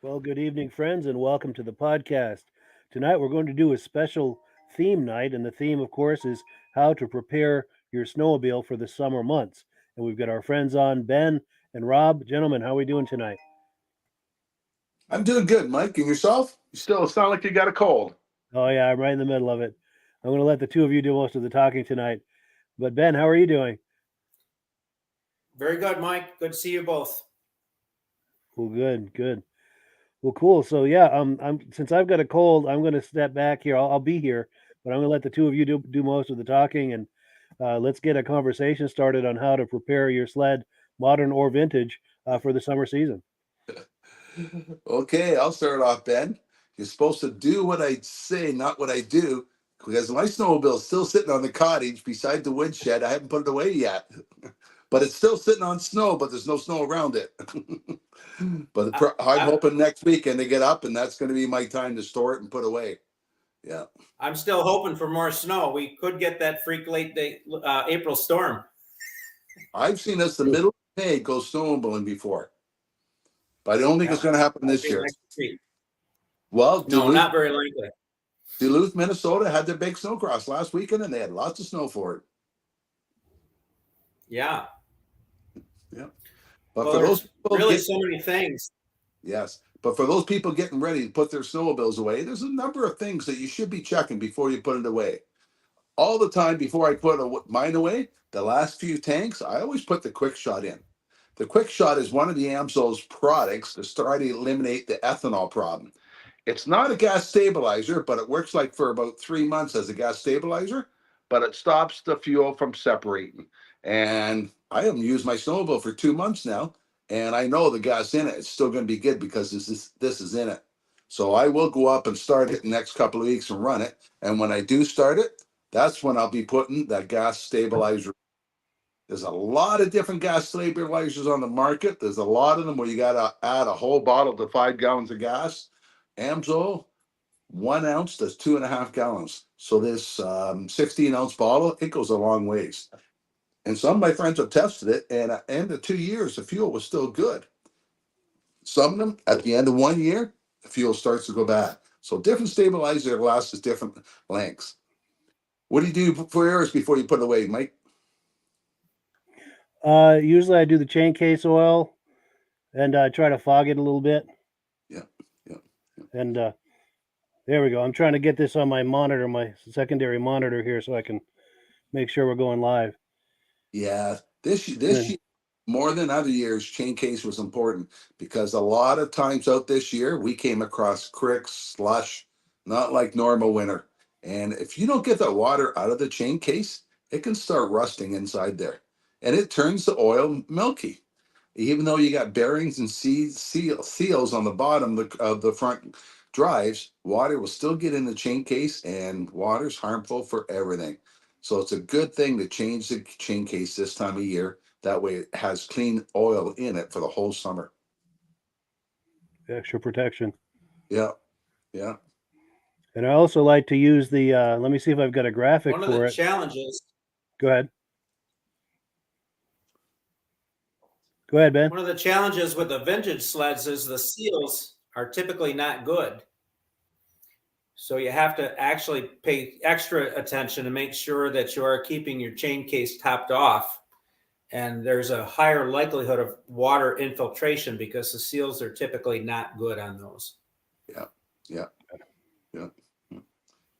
Well, good evening, friends, and welcome to the podcast. Tonight we're going to do a special theme night, and the theme, of course, is how to prepare your snowmobile for the summer months. And we've got our friends on, Ben and Rob. Gentlemen, how are we doing tonight? I'm doing good, Mike. And yourself? You still sound like you got a cold. Oh, yeah, I'm right in the middle of it. I'm going to let the two of you do most of the talking tonight. But, Ben, how are you doing? Very good, Mike. Good to see you both. Well, good, good. Well, cool. So, yeah, since I've got a cold, I'm going to step back here. I'll be here, but I'm going to let the two of you do most of the talking, and let's get a conversation started on how to prepare your sled, modern or vintage, for the summer season. Okay, I'll start off, Ben. You're supposed to do what I say, not what I do, because my snowmobile is still sitting on the cottage beside the woodshed. I haven't put it away yet, but it's still sitting on snow, but there's no snow around it. But I'm I, hoping next weekend to get up, and that's going to be my time to store it and put away. Yeah. I'm still hoping for more snow. We could get that freak late day, April storm. I've seen us the middle of May go snowmobiling before, but I don't think it's Yeah, going to happen that'd this be year. nice to see. Well, No, not very likely. Duluth, Minnesota had their big snowcross last weekend, and they had lots of snow for it. Yeah. Yeah, but Well, for those there's people really get so many things. yes, but for those people getting ready to put their snowmobiles away, there's a number of things that you should be checking before you put it away. All the time before I put mine away, the last few tanks, I always put the quick shot in. The quick shot is one of the Amsoil's products to try to eliminate the ethanol problem. It's not a gas stabilizer, but it works like for about 3 months as a gas stabilizer, but it stops the fuel from separating. And I haven't used my snowmobile for 2 months now, and I know the gas in it is still going to be good because this is in it. So I will go up and start it the next couple of weeks and run it. And when I do start it, that's when I'll be putting that gas stabilizer. There's a lot of different gas stabilizers on the market. There's a lot of them where you got to add a whole bottle to 5 gallons of gas. Amsoil, 1 ounce, that's 2.5 gallons. So this 16-ounce bottle, it goes a long ways. And some of my friends have tested it, and at the end of 2 years, the fuel was still good. Some of them, at the end of 1 year, the fuel starts to go bad. So different stabilizer lasts different lengths. What do you do for yours before you put it away, Mike? Usually I do the chain case oil and try to fog it a little bit. Yeah, yeah, And there we go. I'm trying to get this on my monitor, my secondary monitor here, so I can make sure we're going live. yeah. This And year, more than other years, chain case was important because a lot of times out this year we came across cricks, slush, not like normal winter. And if you don't get the water out of the chain case, it can start rusting inside there, and it turns the oil milky. Even though you got bearings and seals on the bottom of the front drives, water will still get in the chain case, and water's harmful for everything. So it's a good thing to change the chain case this time of year. That way it has clean oil in it for the whole summer. extra protection. Yeah, yeah. And I also like to use the. Let me see if I've got a graphic One of the for it. challenges, Go ahead. Go ahead, Ben. one of the challenges with the vintage sleds is the seals are typically not good. So you have to actually pay extra attention to make sure that you are keeping your chain case topped off. And there's a higher likelihood of water infiltration because the seals are typically not good on those. Yeah, yeah, yeah,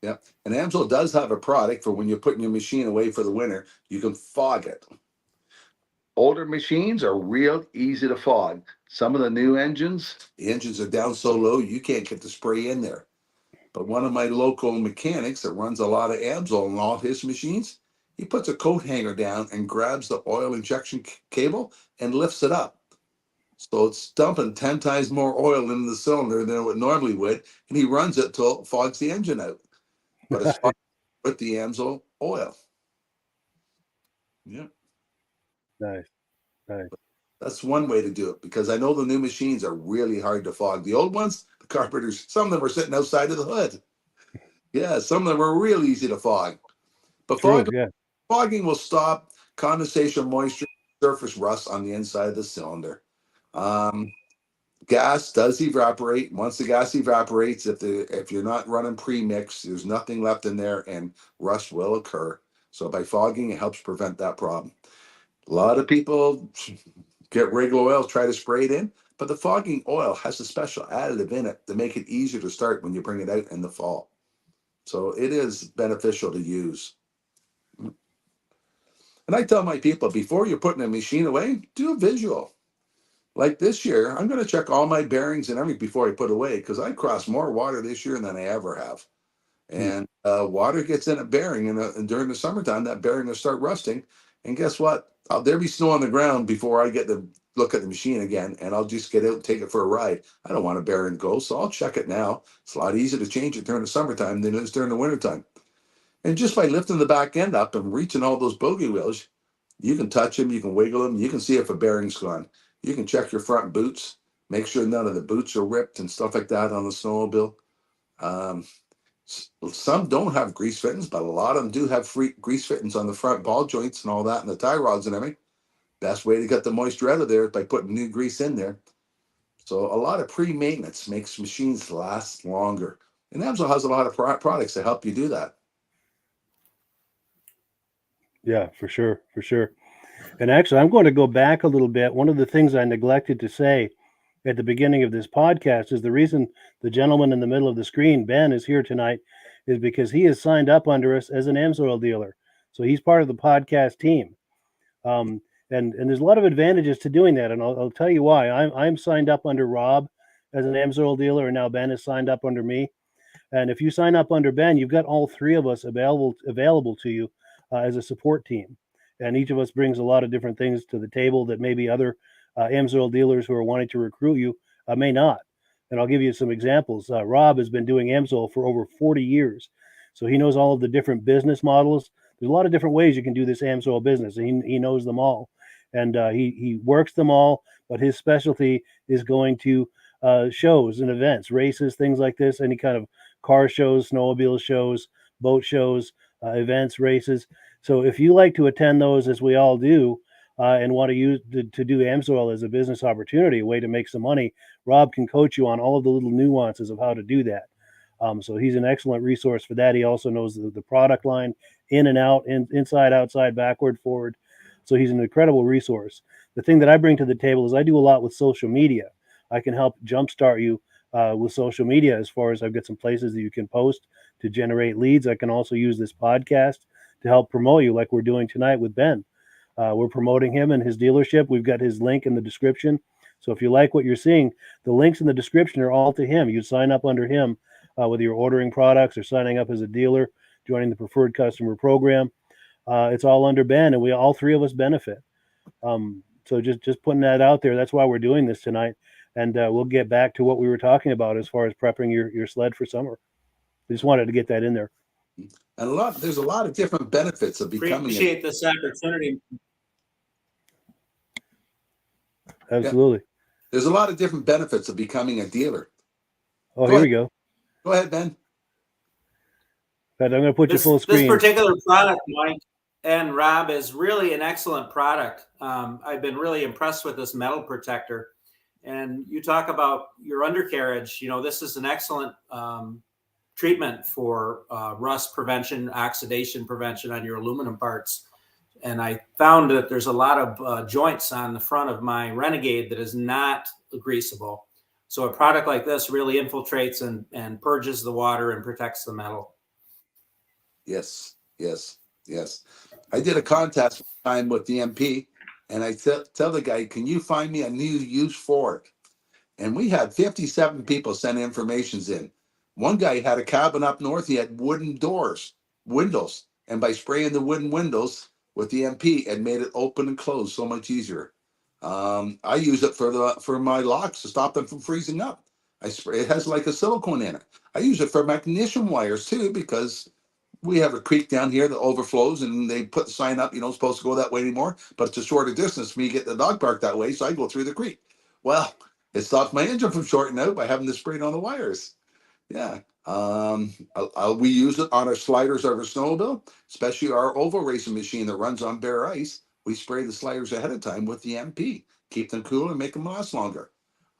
yeah. And Amsoil does have a product for when you're putting your machine away for the winter, you can fog it. Older machines are real easy to fog. Some of the new engines, the engines are down so low you can't get the spray in there. But one of my local mechanics that runs a lot of Amsoil on all his machines, he puts a coat hanger down and grabs the oil injection cable and lifts it up. So it's dumping 10 times more oil into the cylinder than it normally would, and he runs it till it fogs the engine out. But it's fogged with the Amsoil oil. Yeah. Nice, nice. That's one way to do it because I know the new machines are really hard to fog. The old ones, the carpenters, some of them are sitting outside of the hood. Yeah, some of them are real easy to fog. But True. Yeah. fogging will stop condensation, moisture, surface rust on the inside of the cylinder. Um, gas does evaporate. Once the gas evaporates, if you're not running pre-mix, there's nothing left in there, and rust will occur. So by fogging, it helps prevent that problem. A lot of people get regular oil, try to spray it in, but the fogging oil has a special additive in it to make it easier to start when you bring it out in the fall. So it is beneficial to use. And I tell my people, before you're putting a machine away, do a visual. Like this year, I'm going to check all my bearings and everything before I put away, because I crossed more water this year than I ever have. And water gets in a bearing, and during the summertime, that bearing will start rusting. And guess what? There'll be snow on the ground before I get to look at the machine again, and I'll just get out and take it for a ride. I don't want a bearing to go, so I'll check it now. It's a lot easier to change it during the summertime than it is during the wintertime. And just by lifting the back end up and reaching all those bogey wheels, you can touch them, you can wiggle them, you can see if a bearing's gone. You can check your front boots, make sure none of the boots are ripped and stuff like that on the snowmobile. Um, some don't have grease fittings, but a lot of them do have free grease fittings on the front ball joints and all that, and the tie rods and everything. Best way to get the moisture out of there is by putting new grease in there. So a lot of pre-maintenance makes machines last longer. And Amsoil has a lot of products to help you do that. Yeah, for sure, for sure. And actually, I'm going to go back a little bit. One of the things I neglected to say at the beginning of this podcast is the reason the gentleman in the middle of the screen, Ben, is here tonight is because he is signed up under us as an Amsoil dealer. So he's part of the podcast team. And there's a lot of advantages to doing that. And I'll tell you why. I'm signed up under Rob as an Amsoil dealer, and now Ben is signed up under me. And if you sign up under Ben, you've got all three of us available to you as a support team. And each of us brings a lot of different things to the table that maybe other Amsoil dealers who are wanting to recruit you may not. And I'll give you some examples. Rob has been doing Amsoil for over 40 years. So he knows all of the different business models. There's a lot of different ways you can do this Amsoil business, and he knows them all. And he works them all, but his specialty is going to shows and events, races, things like this, any kind of car shows, snowmobile shows, boat shows, events, races. So if you like to attend those, as we all do, and want to use to do Amsoil as a business opportunity, a way to make some money, Rob can coach you on all of the little nuances of how to do that. So he's an excellent resource for that. He also knows the product line in and out, inside, outside, backward, forward. So he's an incredible resource. The thing that I bring to the table is I do a lot with social media. I can help jumpstart you with social media as far as I've got some places that you can post to generate leads. I can also use this podcast to help promote you like we're doing tonight with Ben. We're promoting him and his dealership. We've got his link in the description. So if you like what you're seeing, the links in the description are all to him. You sign up under him whether you're ordering products or signing up as a dealer, joining the preferred customer program. It's all under Ben, and we all three of us benefit. So just putting that out there. That's why we're doing this tonight. And we'll get back to what we were talking about as far as prepping your sled for summer. I just wanted to get that in there. And there's a lot of different benefits of becoming. Appreciate this opportunity. Absolutely. Yeah. There's a lot of different benefits of becoming a dealer. Oh, here we go. Go ahead, Ben. I'm going to put you full screen. This particular product, Mike and Rob, is really an excellent product. I've been really impressed with this metal protector. And you talk about your undercarriage. This is an excellent treatment for rust prevention, oxidation prevention on your aluminum parts. And I found that there's a lot of joints on the front of my Renegade that is not greasable. So a product like this really infiltrates and purges the water and protects the metal. Yes. I did a contest one time with the MP, and I tell the guy, can you find me a new use for it? And we had 57 people send informations in. One guy had a cabin up north. He had wooden windows. And by spraying the wooden windows with the MP, it made it open and close so much easier. I use it for my locks to stop them from freezing up. It has like a silicone in it. I use it for magnesium wires too, because we have a creek down here that overflows, and they put the sign up, you're not supposed to go that way anymore, but it's a shorter distance for me to get the dog park that way, so I go through the creek. Well, it stops my engine from shorting out by having to spray it on the wires. Yeah. We use it on our sliders of our snowmobile, especially our oval racing machine that runs on bare ice. We spray the sliders ahead of time with the MP, keep them cool and make them last longer.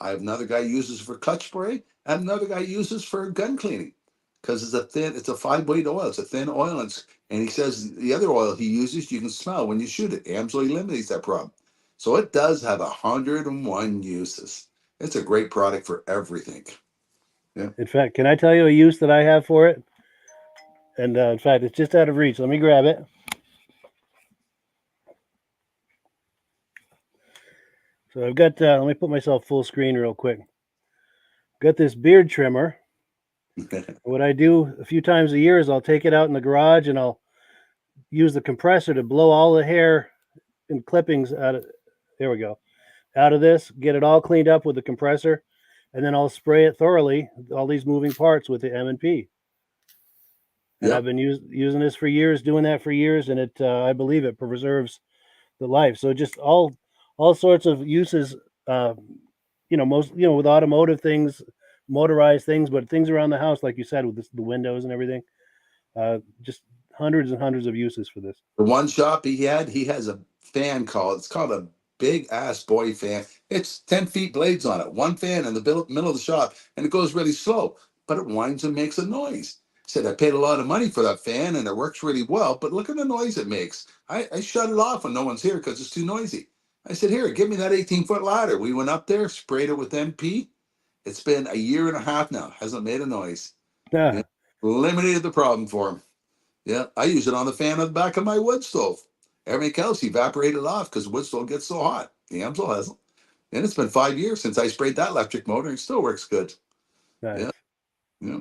I have another guy who uses it for cut spray, and another guy uses for gun cleaning because it's a 5-weight oil. It's a thin oil, and he says the other oil he uses you can smell when you shoot it. Amsoil eliminates that problem. So it does have 101 uses. It's a great product for everything. Yeah. In fact, can I tell you a use that I have for it? And in fact, it's just out of reach. Let me grab it. So I've got, let me put myself full screen real quick. Got this beard trimmer. What I do a few times a year is I'll take it out in the garage and I'll use the compressor to blow all the hair and clippings out of, there we go, out of this, get it all cleaned up with the compressor, and then I'll spray it thoroughly, all these moving parts with the M&P. And Yep. I've been using this for years, doing that for years, and it, I believe it preserves the life. So just all sorts of uses, most, with automotive things, motorized things, but things around the house, like you said, with the windows and everything, just hundreds and hundreds of uses for this. The one shop he has a fan it's called a big ass boy fan. It's 10 feet blades on it, one fan in the middle of the shop, and it goes really slow, but it whines and makes a noise. Said I paid a lot of money for that fan and it works really well, but look at the noise it makes. I shut it off when no one's here because it's too noisy. I said, here, give me that 18-foot ladder. We went up there, sprayed it with MP. It's been a year and a half now, hasn't made a noise. Yeah. Eliminated the problem for him. Yeah, I use it on the fan on the back of my wood stove. Everything else evaporated off because wood stove gets so hot. The Amsoil hasn't. And it's been 5 years since I sprayed that electric motor. It still works good. Nice. Yeah, yeah.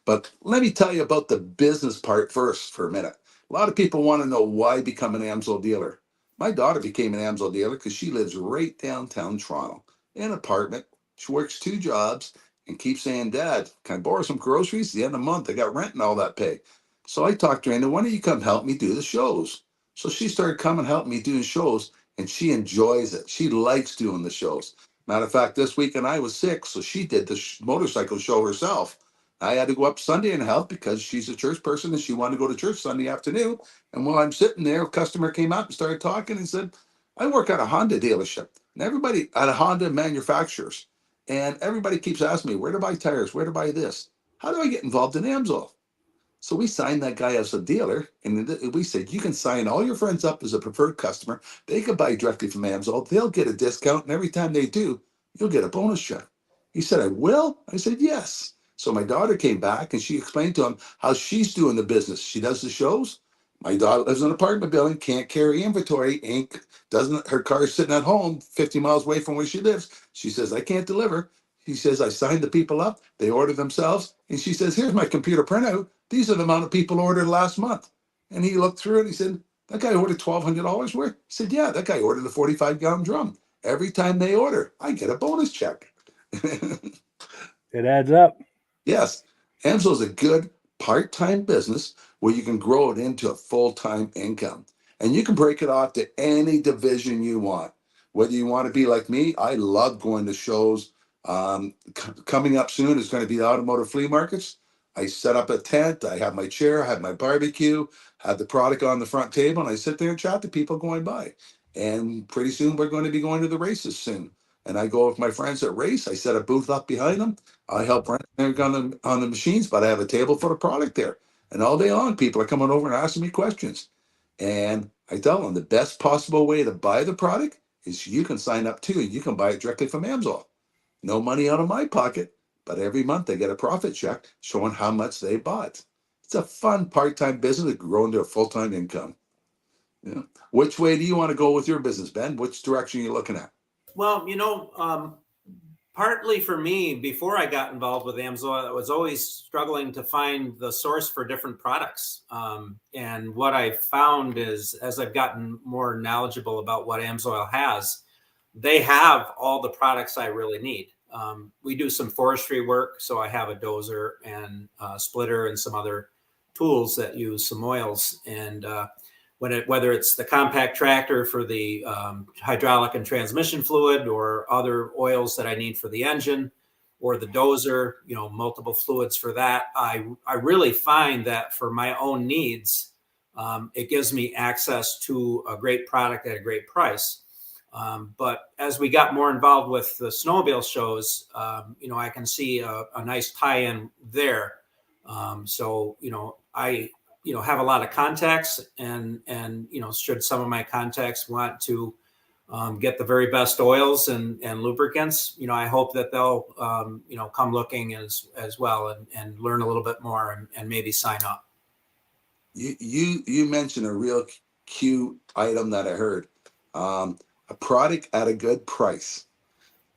But let me tell you about the business part first for a minute. A lot of people want to know why become an Amsoil dealer. My daughter became an Amsoil dealer because she lives right downtown Toronto in an apartment. She works 2 jobs and keeps saying, Dad, can I borrow some groceries? At the end of the month, I got rent and all that pay. So I talked her into, why don't you come help me do the shows? So she started coming help me doing shows, and she enjoys it. She likes doing the shows. Matter of fact, this weekend I was sick, so she did the motorcycle show herself. I had to go up Sunday and help because she's a church person and she wanted to go to church Sunday afternoon. And while I'm sitting there, a customer came up and started talking and said, I work at a Honda dealership. And everybody at a Honda manufacturers. And everybody keeps asking me, where to buy tires? Where to buy this? How do I get involved in Amsoil? So we signed that guy as a dealer, and we said, you can sign all your friends up as a preferred customer. They can buy directly from Amsoil. They'll get a discount, and every time they do, you'll get a bonus check. He said, I will? I said, yes. So my daughter came back, and she explained to him how she's doing the business. She does the shows. My daughter lives in an apartment building, can't carry inventory, her car's sitting at home 50 miles away from where she lives. She says, I can't deliver. He says, I signed the people up. They order themselves. And she says, here's my computer printout. These are the amount of people ordered last month. And he looked through it and he said, that guy ordered $1,200 worth. He said, yeah, that guy ordered a 45-gallon drum. Every time they order, I get a bonus check. It adds up. Yes, Amsoil is a good part-time business where you can grow it into a full-time income. And you can break it off to any division you want. Whether you want to be like me, I love going to shows. Coming up soon is going to be the automotive flea markets. I set up a tent, I have my chair, I have my barbecue, have the product on the front table, and I sit there and chat to people going by. And pretty soon we're going to be going to the races soon. And I go with my friends that race, I set a booth up behind them. I help rent on the machines, but I have a table for the product there. And all day long, people are coming over and asking me questions. And I tell them the best possible way to buy the product is you can sign up too. You can buy it directly from Amsoil. No money out of my pocket, but every month they get a profit check showing how much they bought. It's a fun part-time business that grow into a full-time income. Yeah. Which way do you want to go with your business, Ben? Which direction are you looking at? Well, partly for me, before I got involved with Amsoil, I was always struggling to find the source for different products. And what I found is, as I've gotten more knowledgeable about what Amsoil has, they have all the products I really need. We do some forestry work, so I have a dozer and a splitter and some other tools that use some oils. And whether it's the compact tractor for the hydraulic and transmission fluid, or other oils that I need for the engine, or the dozer, multiple fluids for that, I really find that for my own needs, it gives me access to a great product at a great price. But as we got more involved with the snowmobile shows, I can see a nice tie-in there. So I have a lot of contacts, and should some of my contacts want to get the very best oils and lubricants, I hope that they'll come looking as well, and learn a little bit more, and maybe sign up. You mentioned a real cute item that I heard. A product at a good price.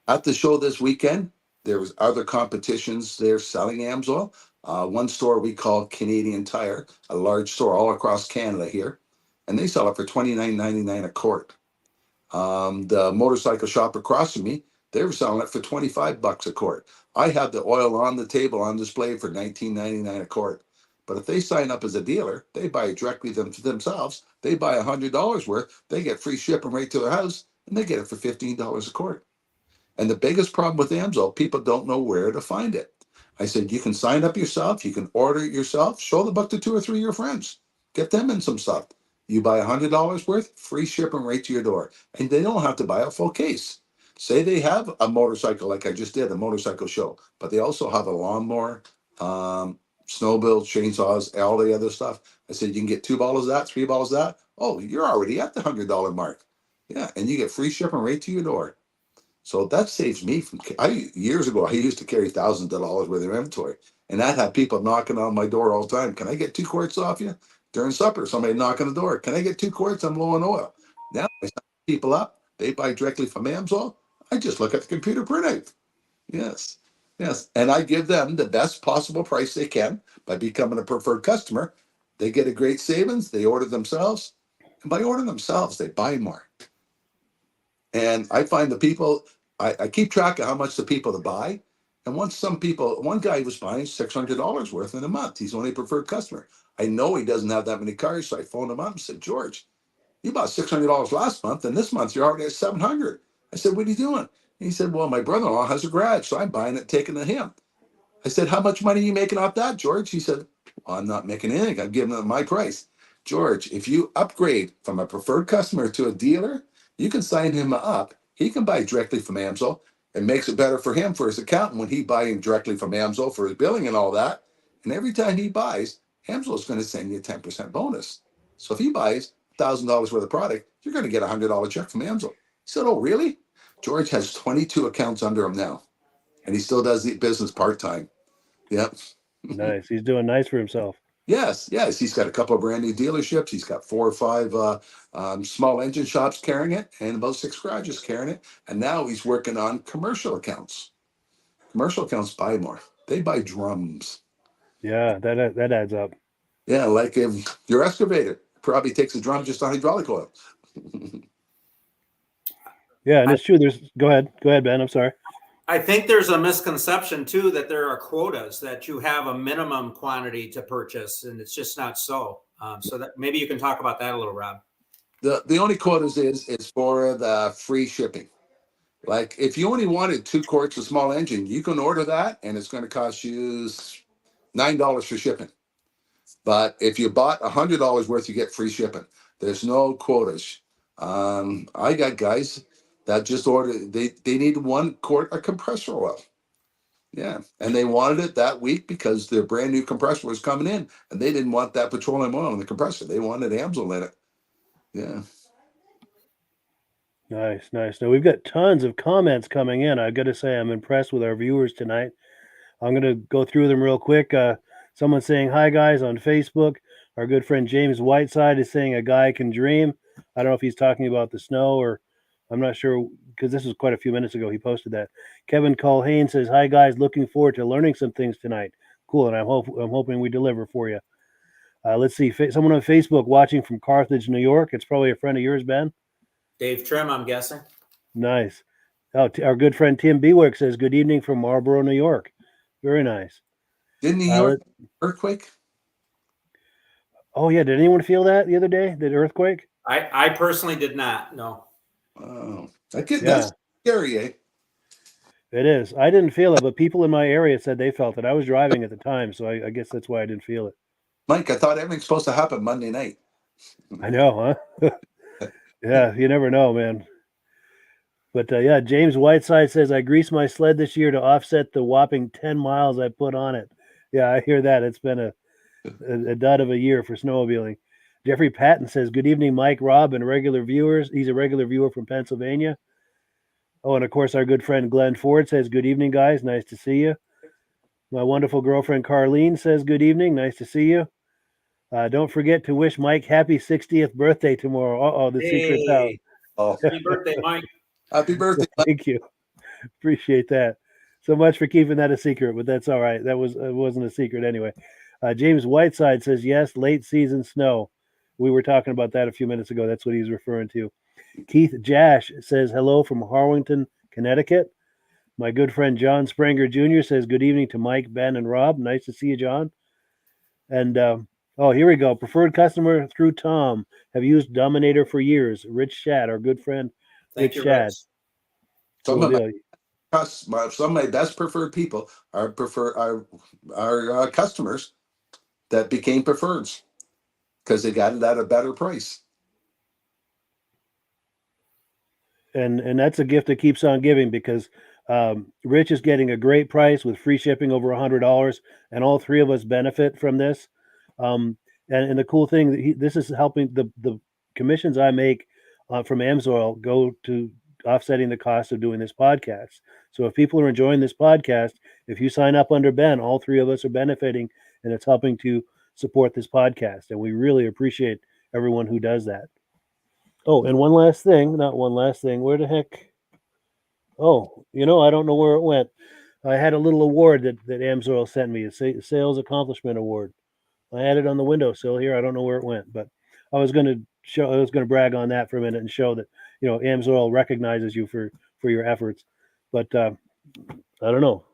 At the show this weekend, there was other competitions there selling Amsoil. One store we call Canadian Tire, a large store all across Canada here, and they sell it for $29.99 a quart. The motorcycle shop across from me, they were selling it for $25 a quart. I had the oil on the table on display for $19.99 a quart. But if they sign up as a dealer, they buy it directly themselves. They buy $100 worth, they get free shipping right to their house, and they get it for $15 a quart. And the biggest problem with Amsoil, people don't know where to find it. I said, you can sign up yourself, you can order it yourself, show the book to 2 or 3 of your friends, get them in some stuff. You buy $100 worth, free shipping right to your door. And they don't have to buy a full case. Say they have a motorcycle, like I just did, a motorcycle show, but they also have a lawnmower, snowmobile, chainsaws, all the other stuff. I said, you can get 2 bottles of that, 3 bottles of that. Oh, you're already at the $100 mark. Yeah, and you get free shipping right to your door. So that saves me from. Years ago, I used to carry thousands of dollars worth of inventory, and I'd have people knocking on my door all the time. Can I get 2 quarts off you? During supper, somebody knock on the door. Can I get 2 quarts? I'm low on oil. Now I sign people up. They buy directly from Amsoil. I just look at the computer printout. Yes, yes, and I give them the best possible price they can by becoming a preferred customer. They get a great savings. They order themselves, and by ordering themselves, they buy more. And I find the people, I keep track of how much the people to buy. And once one guy was buying $600 worth in a month. He's only a preferred customer. I know he doesn't have that many cars, so I phoned him up and said, George, you bought $600 last month, and this month you're already at $700. I said, what are you doing? And he said, well, my brother-in-law has a garage, so I'm buying it, taking it to him. I said, how much money are you making off that, George? He said, well, I'm not making anything. I'm giving them my price. George, if you upgrade from a preferred customer to a dealer, you can sign him up. He can buy directly from Amsoil. It makes it better for him, for his accountant, when he buying directly from Amsoil for his billing and all that. And every time he buys, Amsoil is going to send you a 10% bonus. So if he buys $1,000 worth of product, you're going to get a $100 check from Amsoil. He said, oh, really? George has 22 accounts under him now, and he still does the business part-time. Yep. Nice. He's doing nice for himself. Yes. He's got a couple of brand new dealerships. He's got 4 or 5 small engine shops carrying it, and about 6 garages carrying it. And now he's working on commercial accounts. Commercial accounts buy more. They buy drums. Yeah, that adds up. Yeah, like if your excavator probably takes a drum just on hydraulic oil. Yeah, and it's true. Go ahead, Ben. I'm sorry. I think there's a misconception too that there are quotas, that you have a minimum quantity to purchase, and it's just not so. So that maybe you can talk about that a little, Rob. The only quotas is for the free shipping. Like if you only wanted 2 quarts of small engine, you can order that, and it's going to cost you $9 for shipping. But if you bought $100 worth, you get free shipping. There's no quotas. I got guys that just ordered. They need 1 quart of compressor oil. Yeah, and they wanted it that week because their brand new compressor was coming in, and they didn't want that petroleum oil in the compressor. They wanted Amsoil in it. Yeah. Nice. Now we've got tons of comments coming in. I got to say, I'm impressed with our viewers tonight. I'm going to go through them real quick. Someone saying hi, guys, on Facebook. Our good friend James Whiteside is saying a guy can dream. I don't know if he's talking about the snow, or I'm not sure, because this was quite a few minutes ago he posted that. Kevin Culhane says, hi, guys, looking forward to learning some things tonight. Cool, and I'm hoping we deliver for you. Let's see, someone on Facebook watching from Carthage, New York. It's probably a friend of yours, Ben. Dave Trim, I'm guessing. Nice. Oh, our good friend Tim Bewick says, good evening from Marlboro, New York. Very nice. Didn't New York earthquake? Oh, yeah. Did anyone feel that the other day, the earthquake? I personally did not, no. Oh, that's scary, eh? It is. I didn't feel it, but people in my area said they felt it. I was driving at the time, so I guess that's why I didn't feel it. Mike, I thought everything's supposed to happen Monday night. I know, huh? Yeah, you never know, man. But yeah, James Whiteside says I greased my sled this year to offset the whopping 10 miles I put on it. Yeah, I hear that. It's been a dud of a year for snowmobiling. Jeffrey Patton says, "Good evening, Mike, Rob, and regular viewers." He's a regular viewer from Pennsylvania. Oh, and of course, our good friend Glenn Ford says, "Good evening, guys. Nice to see you." My wonderful girlfriend Carlene says, "Good evening. Nice to see you." Don't forget to wish Mike happy 60th birthday tomorrow. Oh, the secret's out. Hey, Oh, happy birthday, Mike. happy birthday. Thank you. Appreciate that. So much for keeping that a secret, but that's all right. That was it wasn't a secret anyway. James Whiteside says yes, late season snow. We were talking about that a few minutes ago. That's what he's referring to. Keith Jash says hello from Harwington, Connecticut. My good friend John Spranger Jr. says good evening to Mike, Ben, and Rob. Nice to see you, John. And oh, here we go. Preferred customer through Tom. Have used Dominator for years. Rich Shad, our good friend Thank Rich you, Shad. Rich. Some Cool of my, deal. some of my best preferred people are customers that became preferreds because they got it at a better price. And that's a gift that keeps on giving because Rich is getting a great price with free shipping over $100, and all three of us benefit from this. Um, and the cool thing that this is helping the commissions I make from Amsoil go to offsetting the cost of doing this podcast. So if people are enjoying this podcast, if you sign up under Ben, all three of us are benefiting, and it's helping to support this podcast. And we really appreciate everyone who does that. Oh, and one last thing, not one last thing. Where the heck? Oh, I don't know where it went. I had a little award that Amsoil sent me, a sales accomplishment award. I had it on the windowsill here. I don't know where it went, but I was going to show. I was going to brag on that for a minute and show that Amsoil recognizes you for your efforts. But I don't know.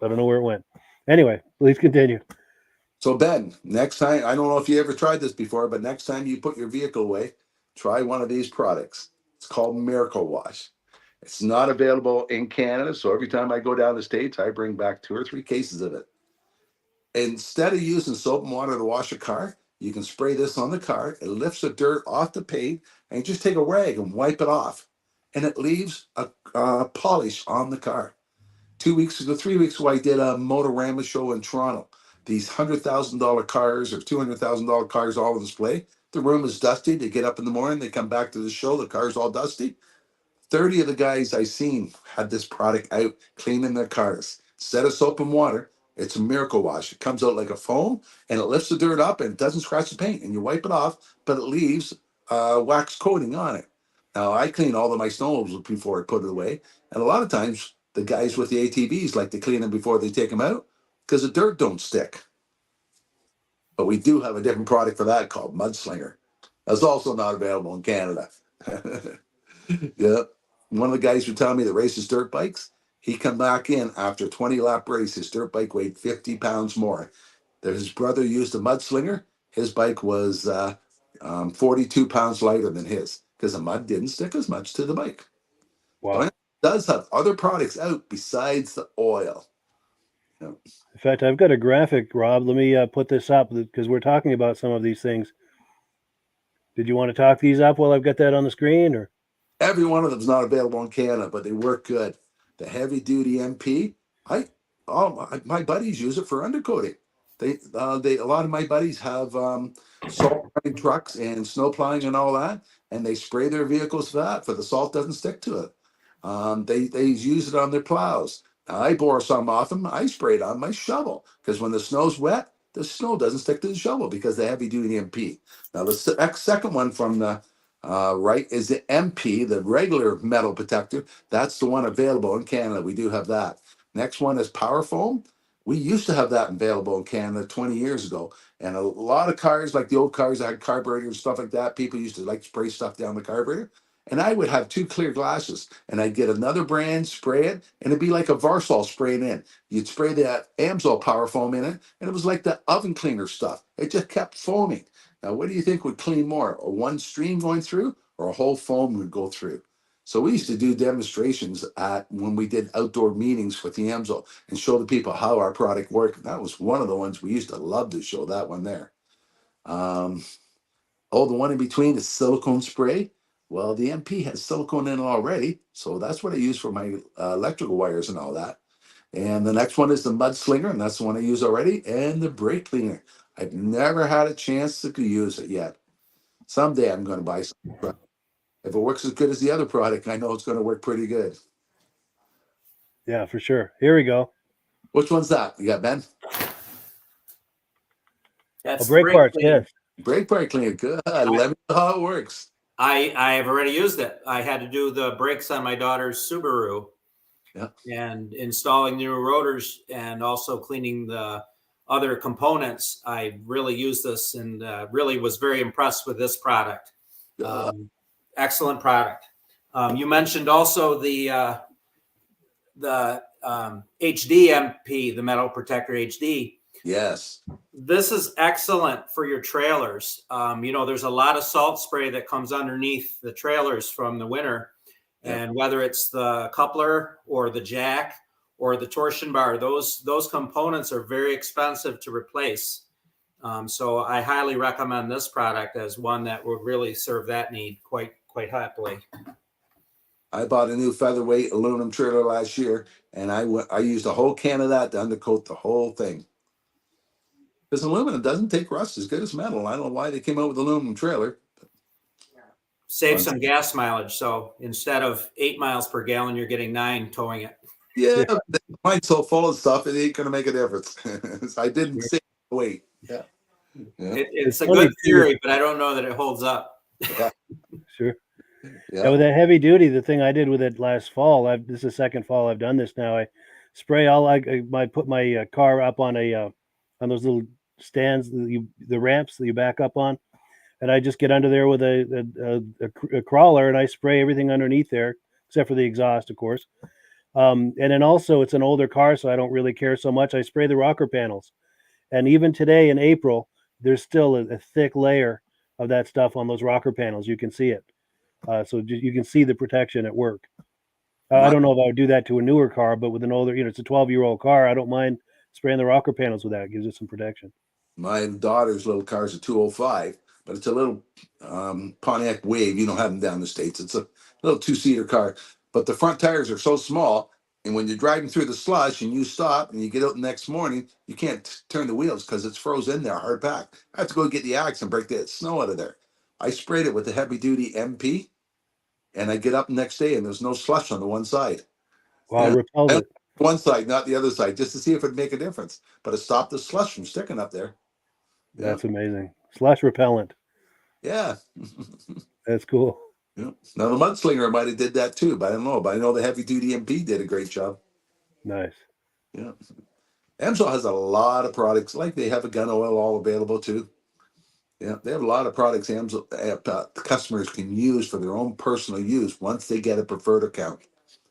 I don't know where it went. Anyway, please continue. So Ben, next time, I don't know if you ever tried this before, but next time you put your vehicle away, try one of these products. It's called Miracle Wash. It's not available in Canada, so every time I go down the States, I bring back 2 or 3 cases of it. Instead of using soap and water to wash a car, you can spray this on the car. It lifts the dirt off the paint, and you just take a rag and wipe it off, and it leaves a polish on the car. 2 weeks ago, 3 weeks ago, I did a Motorama show in Toronto. These $100,000 cars or $200,000 cars all on display. The room is dusty. They get up in the morning, they come back to the show, the car's all dusty. 30 of the guys I seen had this product out cleaning their cars. Instead of soap and water, it's a Miracle Wash. It comes out like a foam and it lifts the dirt up and it doesn't scratch the paint. And you wipe it off, but it leaves wax coating on it. Now, I clean all of my snowmobiles before I put it away. And a lot of times, the guys with the ATVs like to clean them before they take them out because the dirt don't stick. But we do have a different product for that called Mudslinger. That's also not available in Canada. Yeah. One of the guys who tell me that races dirt bikes, he come back in after a 20 lap race. His dirt bike weighed 50 pounds more. His brother used a mudslinger. His bike was 42 pounds lighter than his because the mud didn't stick as much to the bike. So Wow. it does have other products out besides the oil. You know, In fact, I've got a graphic, Rob. Let me put this up because we're talking about some of these things. Did you want to talk these up while I've got that on the screen, or? every one of them is not available in Canada, but they work good. The heavy duty MP, I my buddies use it for undercoating. They a lot of my buddies have salt plowing trucks and snow plowing and all that, and they spray their vehicles for that, for the salt doesn't stick to it. They use it on their plows. Now, I bore some off them. I spray it on my shovel because when the snow's wet, the snow doesn't stick to the shovel because the heavy duty MP. Now the second one from the right is the MP, the regular metal protector. That's the one available in Canada. We do have that. Next one is Power Foam. We used to have that available in Canada 20 years ago. And a lot of cars, like the old cars that had carburetors and stuff like that, people used to like spray stuff down the carburetor. And I would have two clear glasses and I'd get another brand, spray it, and it'd be like a Varsol spraying in. You'd spray that Amsoil Power Foam in it, and it was like the oven cleaner stuff. It just kept foaming. Now, what do you think would clean more? A one stream going through or a whole foam would go through? So we used to do demonstrations at when we did outdoor meetings with the Amsoil and show the people how our product worked. That was one of the ones we used to love to show, that one there. The one in between is silicone spray. Well, the MP has silicone in it already, so that's what I use for my electrical wires and all that. And the next one is the mud slinger, and that's the one I use already, and the brake cleaner. I've never had a chance to use it yet. Someday I'm going to buy some. If it works as good as the other product, I know it's going to work pretty good. Yeah, for sure. Here we go. Which one's that? You got Ben? A That's the brake brake parts, cleaner. yes. Brake part cleaner. Good. Let me know how it works. I have already used it. I had to do the brakes on my daughter's Subaru, Yeah. and installing new rotors and also cleaning the other components. I really used this and really was very impressed with this product. Excellent product. You mentioned also the HDMP, the metal protector HD. Yes. This is excellent for your trailers. There's a lot of salt spray that comes underneath the trailers from the winter. And whether it's the coupler or the jack or the torsion bar, those components are very expensive to replace. So I highly recommend this product as one that would really serve that need quite happily. I bought a new featherweight aluminum trailer last year, and I used a whole can of that to undercoat the whole thing. Because aluminum doesn't take rust as good as metal. I don't know why they came out with aluminum trailer. Save some gas mileage. So instead of 8 miles per gallon, you're getting 9 towing it. Yeah, mine's so full of stuff, it ain't gonna make a difference. I didn't save weight. Yeah. It's a good theory, but I don't know that it holds up. Yeah. Sure. Yeah. And with that heavy duty, the thing I did with it last fall, this is the second fall I've done this now. I spray I put my car up on on those little stands, the ramps that you back up on, and I just get under there with a crawler and I spray everything underneath there, except for the exhaust, of course. And then also it's an older car, so I don't really care so much. I spray the rocker panels, and even today in April, there's still a thick layer of that stuff on those rocker panels. You can see it. So you can see the protection at work. I don't know if I would do that to a newer car, but with an older, it's a 12-year-old car, I don't mind spraying the rocker panels with that. It gives it some protection. My daughter's little car is a 205, but it's a little Pontiac Wave. You don't have them down the States. It's a little two-seater car, but the front tires are so small. And when you're driving through the slush and you stop and you get out the next morning, you can't turn the wheels because it's frozen in there, hard packed. I have to go get the axe and break that snow out of there. I sprayed it with the heavy duty MP, and I get up the next day and there's no slush on the one side. Wow, it repels it. One side, not the other side, just to see if it'd make a difference. But it stopped the slush from sticking up there. That's amazing. Slush repellent. Yeah. That's cool. Yeah. Now the mudslinger might have did that too, but I don't know. But I know the heavy duty MP did a great job. Nice. Yeah. Amsoil has a lot of products. Like they have a gun oil all available too. Yeah, they have a lot of products customers can use for their own personal use once they get a preferred account.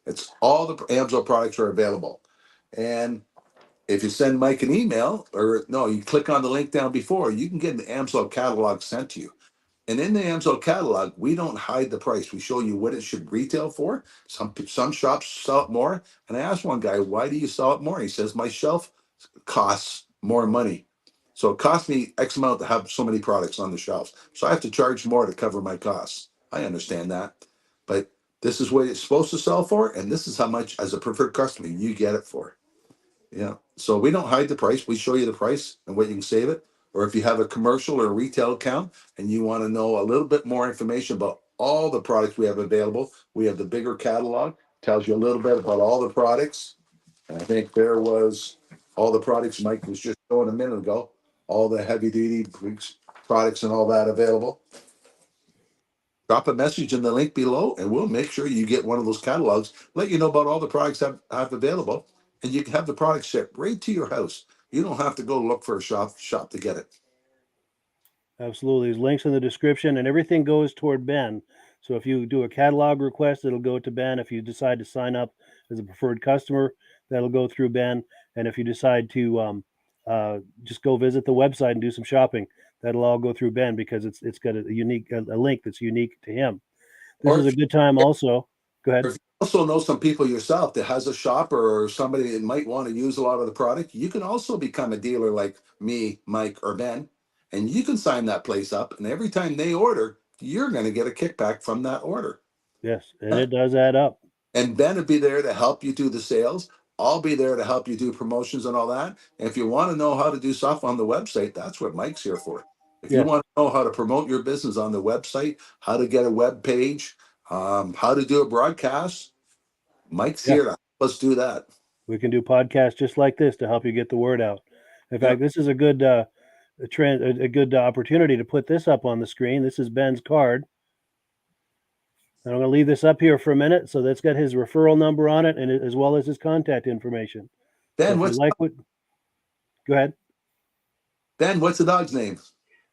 It's all the Amsoil products are available. And if you send Mike an email, or no, you click on the link down before, you can get an Amsoil catalog sent to you. And in the Amsoil catalog, we don't hide the price. We show you what it should retail for. Some shops sell it more. And I asked one guy, why do you sell it more? He says, my shelf costs more money. So it costs me X amount to have so many products on the shelves. So I have to charge more to cover my costs. I understand that. But this is what it's supposed to sell for. And this is how much, as a preferred customer, you get it for. Yeah. So we don't hide the price. We show you the price and what you can save it. Or if you have a commercial or a retail account and you want to know a little bit more information about all the products we have available, we have the bigger catalog, tells you a little bit about all the products. And I think there was all the products Mike was just showing a minute ago, all the heavy duty products and all that available. Drop a message in the link below and we'll make sure you get one of those catalogs, let you know about all the products I have available, and you can have the product shipped right to your house. You don't have to go look for a shop to get it. Absolutely. There's links in the description and everything goes toward Ben. So if you do a catalog request, it'll go to Ben. If you decide to sign up as a preferred customer, that'll go through Ben. And if you decide to just go visit the website and do some shopping, that'll all go through Ben because it's got a link that's unique to him. This is a good time also. Go ahead. If you also know some people yourself that has a shop or somebody that might want to use a lot of the product, you can also become a dealer like me, Mike, or Ben, and you can sign that place up. And every time they order, you're going to get a kickback from that order. Yes, and it does add up. And Ben will be there to help you do the sales. I'll be there to help you do promotions and all that. And if you want to know how to do stuff on the website, that's what Mike's here for. If you Yeah, want to know how to promote your business on the website, how to get a web page, how to do a broadcast, Mike's yeah. here to help us do that. We can do podcasts just like this to help you get the word out. In Yeah. fact, this is a good a good opportunity to put this up on the screen. This is Ben's card. And I'm going to leave this up here for a minute. So that's got his referral number on it, and as well as his contact information. So Ben, if you like what, go ahead. What's the dog's name?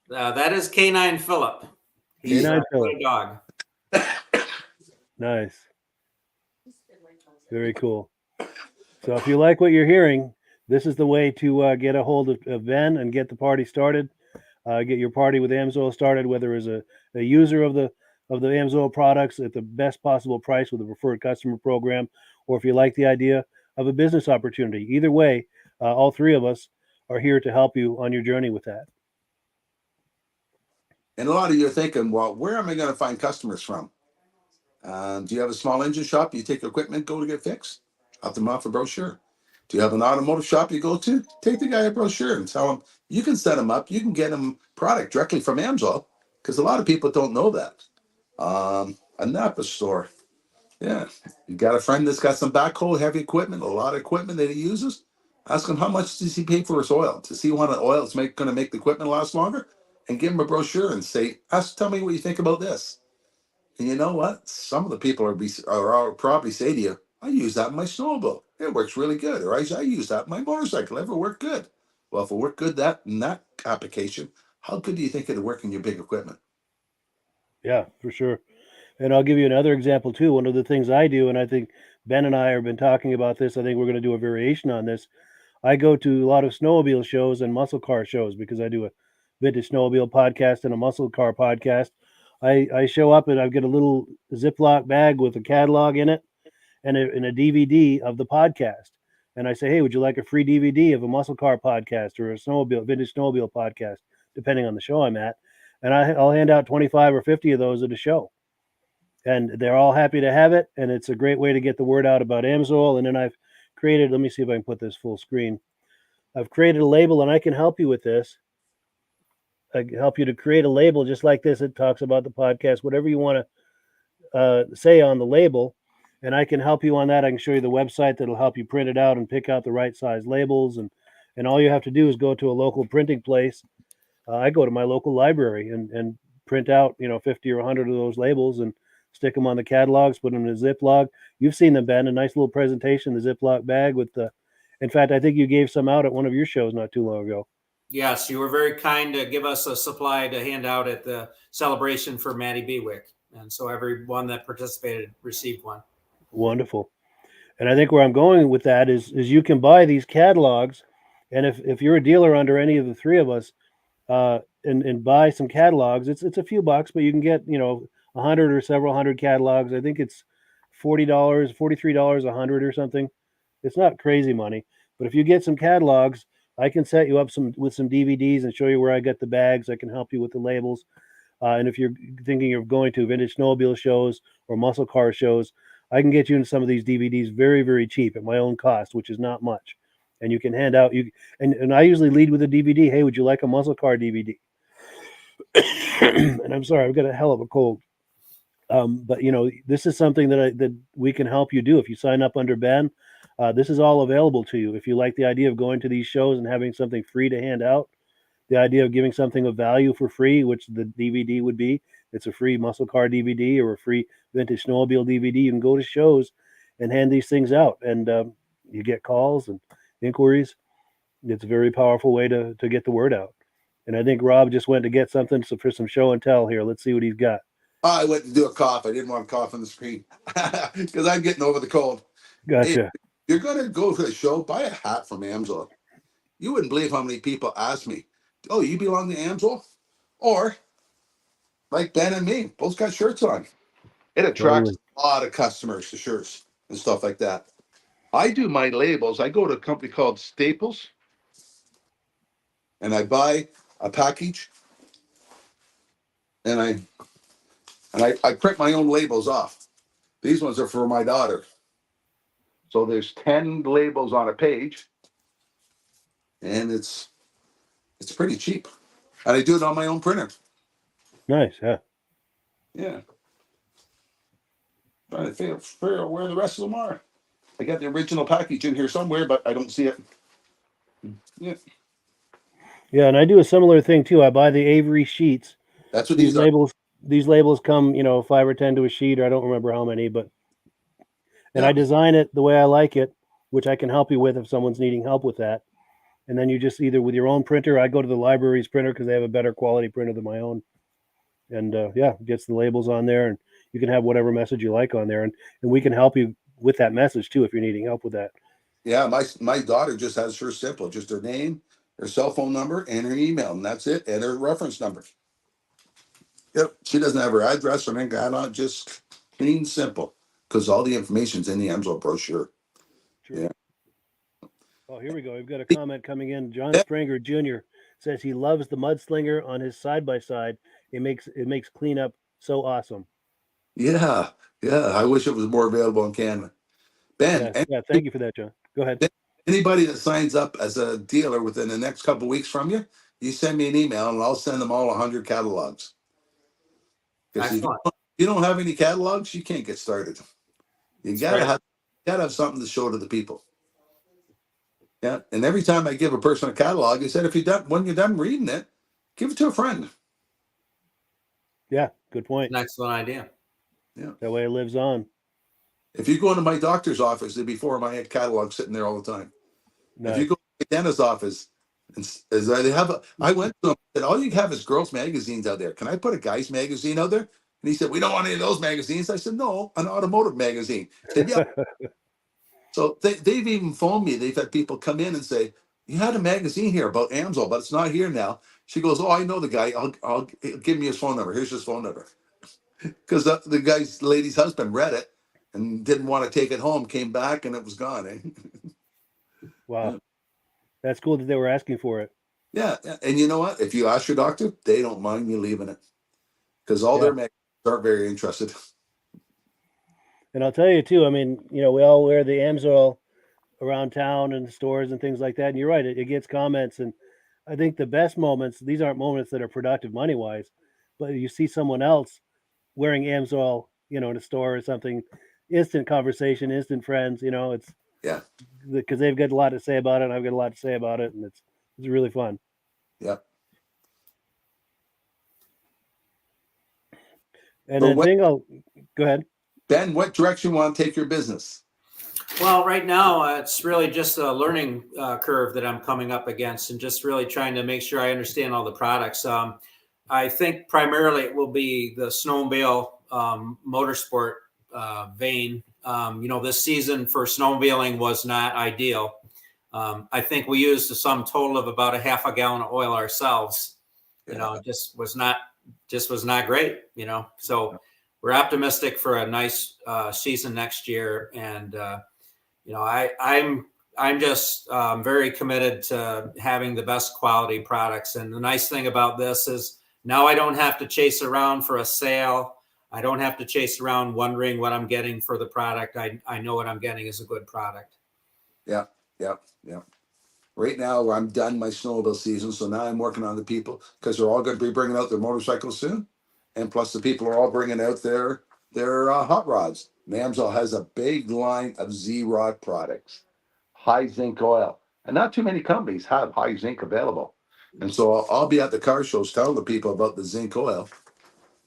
That is Canine Phillip. He's Canine a Phillip. dog. Nice. Very cool. So if you like what you're hearing, this is the way to get a hold of Ben and get the party started. Get your party with Amsoil started, whether as a user of the Amsoil products at the best possible price with a preferred customer program, or if you like the idea of a business opportunity. Either way, all three of us are here to help you on your journey with that. And a lot of you are thinking, well, where am I going to find customers from? Do you have a small engine shop you take equipment, go to get fixed? Drop them off a brochure. Do you have an automotive shop you go to? Take the guy a brochure and tell him you can set him up. You can get him product directly from Amsoil, because a lot of people don't know that. A Napa store. Yeah. You got a friend that's got some backhoe, heavy equipment, a lot of equipment that he uses. Ask him how much does he pay for his oil? Does he want an oil that's going to make the equipment last longer? And give him a brochure and say, tell me what you think about this. And you know what? Some of the people are probably say to you, I use that in my snowmobile. It works really good. Or I use that in my motorcycle. Ever work good? Well, if it worked good in that application, how good do you think it'd work in your big equipment? Yeah, for sure. And I'll give you another example too. One of the things I do, and I think Ben and I have been talking about this. I think we're going to do a variation on this. I go to a lot of snowmobile shows and muscle car shows because I do a vintage snowmobile podcast and a muscle car podcast. I show up and I get a little Ziploc bag with a catalog in it and a DVD of the podcast. And I say, hey, would you like a free DVD of a muscle car podcast or a vintage snowmobile podcast, depending on the show I'm at? And I'll hand out 25 or 50 of those at a show. And they're all happy to have it. And it's a great way to get the word out about Amsoil. And then I've created, let me see if I can put this full screen. I've created a label and I can help you with this. I can help you to create a label just like this. It talks about the podcast, whatever you want to say on the label. And I can help you on that. I can show you the website that'll help you print it out and pick out the right size labels. And all you have to do is go to a local printing place. I go to my local library and print out, 50 or 100 of those labels and stick them on the catalogs, put them in a Ziploc. You've seen them, Ben, a nice little presentation, the Ziploc bag with the, in fact, I think you gave some out at one of your shows not too long ago. Yes, you were very kind to give us a supply to hand out at the celebration for Maddie Bewick. And so everyone that participated received one. Wonderful. And I think where I'm going with that is you can buy these catalogs. And if you're a dealer under any of the three of us, and buy some catalogs, it's a few bucks, but you can get, 100 or several hundred catalogs. I think it's $40, $43 a hundred or something. It's not crazy money, but if you get some catalogs, I can set you up with some DVDs and show you where I get the bags. I can help you with the labels. And if you're thinking of going to vintage snowmobile shows or muscle car shows, I can get you into some of these DVDs very, very cheap at my own cost, which is not much. And you can hand out and I usually lead with a DVD. Hey, would you like a muscle car DVD? And I'm sorry, I've got a hell of a cold. But this is something that we can help you do if you sign up under Ben. This is all available to you. If you like the idea of going to these shows and having something free to hand out, the idea of giving something of value for free, which the DVD would be, it's a free muscle car DVD or a free vintage snowmobile DVD. You can go to shows and hand these things out, and you get calls and inquiries. It's a very powerful way to get the word out. And I think Rob just went to get something for some show and tell here. Let's see what he's got. I went to do a cough. I didn't want to cough on the screen because I'm getting over the cold. Gotcha. Hey, you're going to go to a show, buy a hat from Amsoil. You wouldn't believe how many people ask me, oh, you belong to Amsoil? Or like Ben and me, both got shirts on. It attracts Totally. a lot of customers to shirts and stuff like that. I do my labels. I go to a company called Staples and I buy a package and I And I print my own labels off. These ones are for my daughter. So there's 10 labels on a page, and it's pretty cheap. And I do it on my own printer. Nice. Yeah. Yeah. Trying to figure out where the rest of them are. I got the original package in here somewhere, but I don't see it. Yeah. Yeah, and I do a similar thing too. I buy the Avery sheets. That's what These these are. labels come, 5 or 10 to a sheet, or I don't remember how many, but and I Yeah. design it the way I like it, which I can help you with if someone's needing help with that. And then you just either with your own printer, I go to the library's printer because they have a better quality printer than my own. And gets the labels on there, and you can have whatever message you like on there, and we can help you with that message too if you're needing help with that. Yeah, my daughter just has her simple, just her name, her cell phone number, and her email, and that's it, and her reference number. Yep, she doesn't have her address or anything on, just clean, simple, because all the information's in the Amsoil brochure. Sure. Yeah. Oh, here we go. We've got a comment coming in. John Yeah. Springer Jr. says he loves the Mudslinger on his side by side. It makes cleanup so awesome. Yeah, I wish it was more available in Canada. Ben, Yeah. Thank you for that, John. Go ahead. anybody that signs up as a dealer within the next couple of weeks from you, you send me an email, and I'll send them all 100 catalogs. Because if you don't have any catalogs, you can't get started. You gotta have something to show to the people. Yeah, and every time I give a person a catalog, I said, when you're done reading it, give it to a friend. Yeah, good point. An excellent idea. Yeah, that way it lives on. If you go into my doctor's office, there'd be 4 of my catalog sitting there all the time. Nice. If you go to my dentist's office, I went to him and said, all you have is girls' magazines out there. Can I put a guy's magazine out there? And he said, we don't want any of those magazines. I said, no, an automotive magazine. He said, yeah. So they've even phoned me. They've had people come in and say, you had a magazine here about Amsoil, but it's not here now. She goes, oh, I know the guy. I'll give me his phone number. Here's his phone number. Because the lady's husband read it and didn't want to take it home, came back, and it was gone. Eh? Wow. Yeah. That's cool that they were asking for it. Yeah. And you know what? If you ask your doctor, they don't mind you leaving it. Because all their magazines aren't very interested. And I'll tell you too, I mean, we all wear the Amsoil around town and stores and things like that. And you're right, it gets comments. And I think the best moments, these aren't moments that are productive money wise, but you see someone else wearing Amsoil, in a store or something, instant conversation, instant friends, it's because they've got a lot to say about it. And I've got a lot to say about it. And it's really fun. Yep. And go ahead. Ben, what direction you want to take your business? Well, right now, it's really just a learning curve that I'm coming up against, and just really trying to make sure I understand all the products. I think primarily it will be the snowmobile motorsport vein. This season for snowmobiling was not ideal. I think we used a sum total of about a half a gallon of oil ourselves. Just was not great. So we're optimistic for a nice season next year, and I'm just very committed to having the best quality products. And the nice thing about this is now I don't have to chase around for a sale. I don't have to chase around wondering what I'm getting for the product. I know what I'm getting is a good product. Yeah. Right now, I'm done my snowmobile season, so now I'm working on the people because they're all going to be bringing out their motorcycles soon, and plus the people are all bringing out their hot rods. Amsoil has a big line of Z-Rod products, high zinc oil, and not too many companies have high zinc available. And so I'll be at the car shows telling the people about the zinc oil.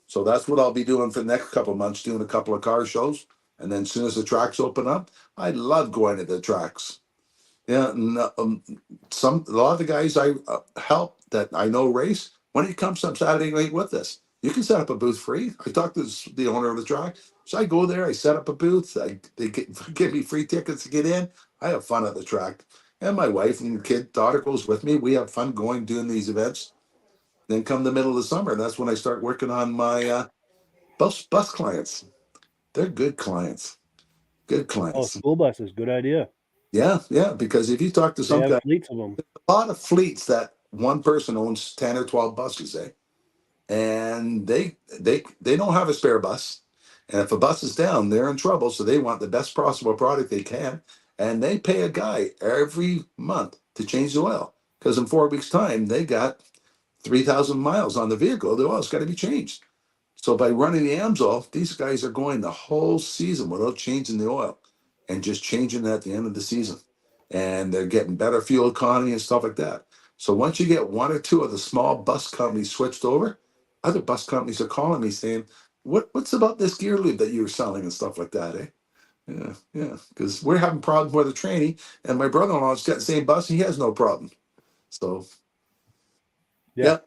So that's what I'll be doing for the next couple of months, doing a couple of car shows, and then as soon as the tracks open up, I love going to the tracks. Yeah, and a lot of the guys I help that I know race. Why don't you come some Saturday night with us? You can set up a booth free. I talked to the owner of the track, so I go there. I set up a booth. They give me free tickets to get in. I have fun at the track, and my wife and daughter goes with me. We have fun doing these events. Then come the middle of the summer, that's when I start working on my bus clients. They're good clients. Good clients. Oh, school buses, good idea. Yeah, because if you talk to some guy, fleets of them. a lot of fleets that one person owns 10 or 12 buses, eh? and they don't have a spare bus, and if a bus is down, they're in trouble. So they want the best possible product they can, and they pay a guy every month to change the oil because in 4 weeks' time they got 3,000 miles on the vehicle. The oil's got to be changed. So by running the Amsoil, these guys are going the whole season without changing the oil and just changing it at the end of the season. And they're getting better fuel economy and stuff like that. So once you get one or two of the small bus companies switched over, other bus companies are calling me saying, what's about this gear lube that you were selling and stuff like that, eh? Yeah, yeah. Because we're having problems with the training, and my brother-in-law's got the same bus, and he has no problem. So Yeah. yeah,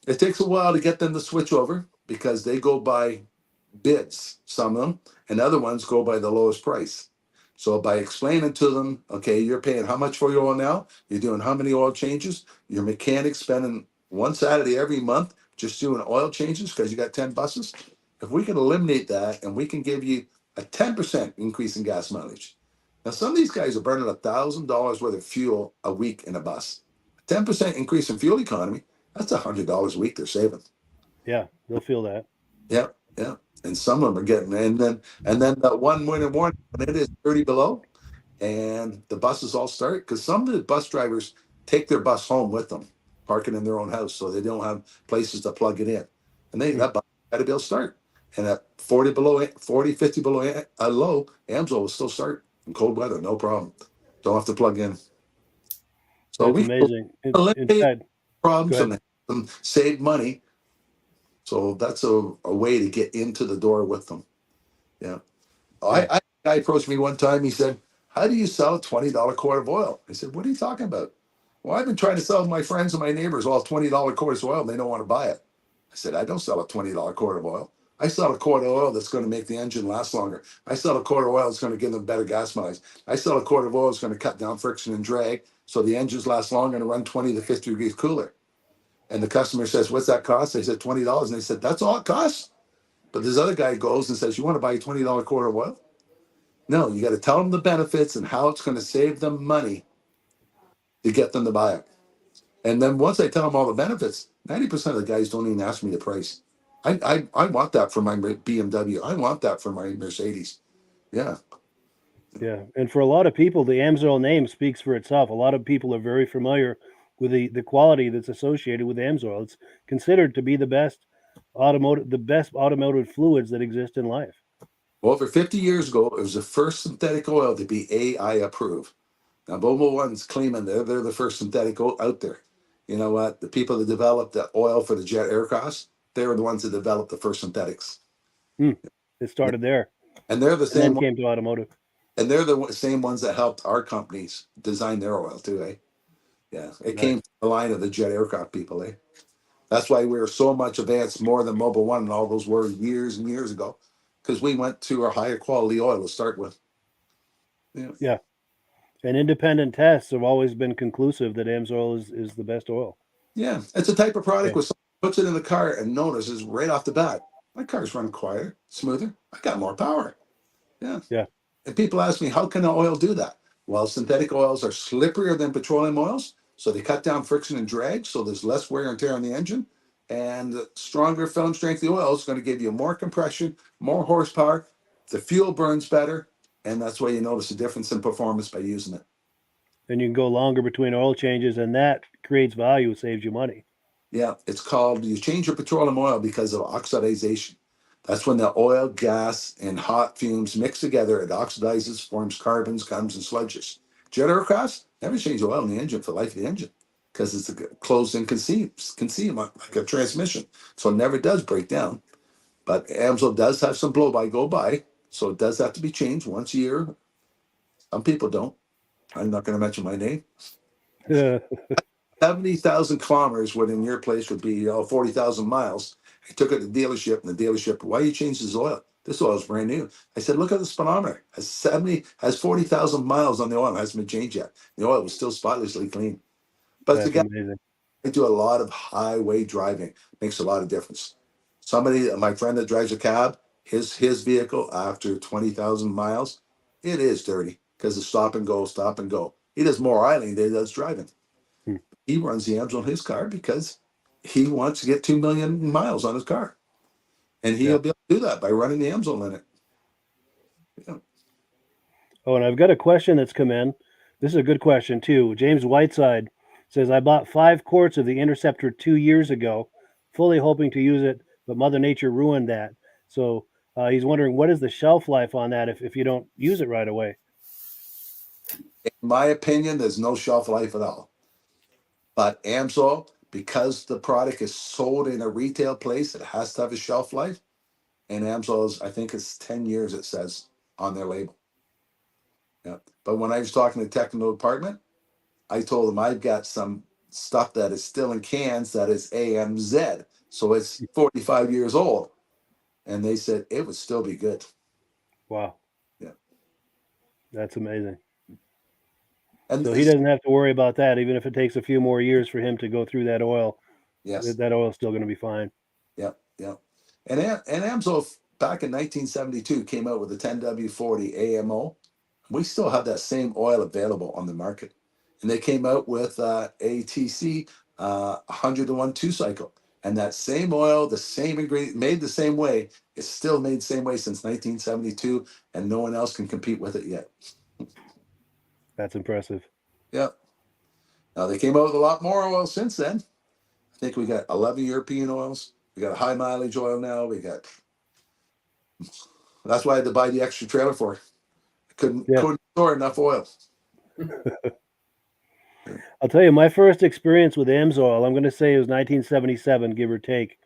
it takes a while to get them to switch over because they go by bids, some of them, and other ones go by the lowest price. So by explaining to them, okay, you're paying how much for your oil now? You're doing how many oil changes? Your mechanic's spending one Saturday every month just doing oil changes because you got 10 buses. If we can eliminate that and we can give you a 10% increase in gas mileage. Now, some of these guys are burning $1,000 worth of fuel a week in a bus. 10% increase in fuel economy, that's $100 a week they're saving. Yeah. They'll feel that. Yeah, yeah. And some of them are getting, and then that one winter morning when it is 30 below, and the buses all start because some of the bus drivers take their bus home with them, park it in their own house, so they don't have places to plug it in, and Hmm. that bus got to be able to start. And at 40 below, 40, 50 below low, Amsoil will still start in cold weather, no problem. Don't have to plug in. So That's we amazing. In eliminate fact, go problems ahead. and save money. So that's a way to get into the door with them. Yeah. Yeah. A guy approached me one time. He said, "How do you sell a $20 quart of oil?" I said, "What are you talking about?" "Well, I've been trying to sell my friends and my neighbors all $20 quarts of oil, and they don't want to buy it." I said, "I don't sell a $20 quart of oil. I sell a quart of oil that's going to make the engine last longer. I sell a quart of oil that's going to give them better gas mileage. I sell a quart of oil that's going to cut down friction and drag so the engines last longer and run 20 to 50 degrees cooler." And the customer says, "What's that cost?" I said, $20. And they said, "That's all it costs?" But this other guy goes and says, "You want to buy a $20 quart of oil?" No, you got to tell them the benefits and how it's going to save them money to get them to buy it. And then once I tell them all the benefits, 90% of the guys don't even ask me the price. I want that for my BMW. I want that for my Mercedes. Yeah. Yeah. And for a lot of people, the Amsoil name speaks for itself. A lot of people are very familiar with the quality that's associated with Amsoil. It's considered to be the best automotive fluids that exist in life. Over 50 years ago, it was the first synthetic oil to be AI approved. Now, Mobil One's claiming they're the first synthetic oil out there. You know what? The people that developed the oil for the jet aircraft, they were the ones that developed the first synthetics. Hmm. It started there And they're the and then same came to automotive. and they're the same ones that helped our companies design their oil too, eh? Yeah, it came Nice. from the line of the jet aircraft people, eh? That's why we were so much advanced more than Mobil One and all those were years and years ago, because we went to a higher quality oil to start with. Yeah, Yeah. And independent tests have always been conclusive that Amsoil is the best oil. yeah, it's a type of product Yeah. where someone puts it in the car and notices right off the bat, my car's running quieter, smoother. I got more power. Yeah. Yeah. And people ask me, how can an oil do that? Well, synthetic oils are slipperier than petroleum oils, so they cut down friction and drag, so there's less wear and tear on the engine. And the stronger film strength oil is going to give you more compression, more horsepower. The fuel burns better, and that's why you notice a difference in performance by using it. And you can go longer between oil changes, and that creates value, saves you money. Yeah, it's called, you change your petroleum oil because of oxidization. That's when the oil, gas, and hot fumes mix together. It oxidizes, forms carbons, gums, and sludges. Jet aircraft never change oil in the engine for the life of the engine because it's a closed-in concealment, like a transmission. So it never does break down. But Amsoil does have some blow-by, go-by, so it does have to be changed once a year. Some people don't. I'm not going to mention my name. Yeah. 70,000 kilometers within your place would be 40,000 miles. I took it to the dealership, and the dealership, "Why you changed this oil? This oil is brand new." I said, "Look at the speedometer. Has 40,000 miles on the oil. It hasn't been changed yet. The oil was still spotlessly clean." But That's again, amazing. I do a lot of highway driving. Makes a lot of difference. Somebody, my friend that drives a cab, his vehicle after 20,000 miles, it is dirty because it's stop and go, stop and go. He does more idling than he does driving. Hmm. He runs the amps on his car because he wants to get 2 million miles on his car, and Yeah. he'll be able to do that by running the Amsoil in it. Yeah. Oh, and I've got a question that's come in. This is a good question too. James Whiteside says, I bought 5 quarts of the Interceptor 2 years ago, fully hoping to use it, but Mother Nature ruined that. So he's wondering, what is the shelf life on that if you don't use it right away? In my opinion, there's no shelf life at all. But Amsoil, because the product is sold in a retail place, it has to have a shelf life. And Amsoil's, I think it's 10 years, it says on their label. Yeah. But when I was talking to the technical department, I told them I've got some stuff that is still in cans that is AMZ. So it's 45 years old. And they said it would still be good. Wow. Yeah. That's amazing. And So he doesn't have to worry about that, even if it takes a few more years for him to go through that oil. yes. That oil is still going to be fine. Yeah. Yeah. And Amsoil back in 1972 came out with the 10W40 AMO. We still have that same oil available on the market. And they came out with ATC 100-to-1 2-cycle. And that same oil, the same ingredient, made the same way, it's still made the same way since 1972, and no one else can compete with it yet. That's impressive. Yeah. Now they came out with a lot more oil since then. I think we got 11 European oils. We got a high mileage oil now. That's why I had to buy the extra trailer for it. Yeah. Couldn't store enough oil. I'll tell you, my first experience with Amsoil, I'm going to say it was 1977, give or take.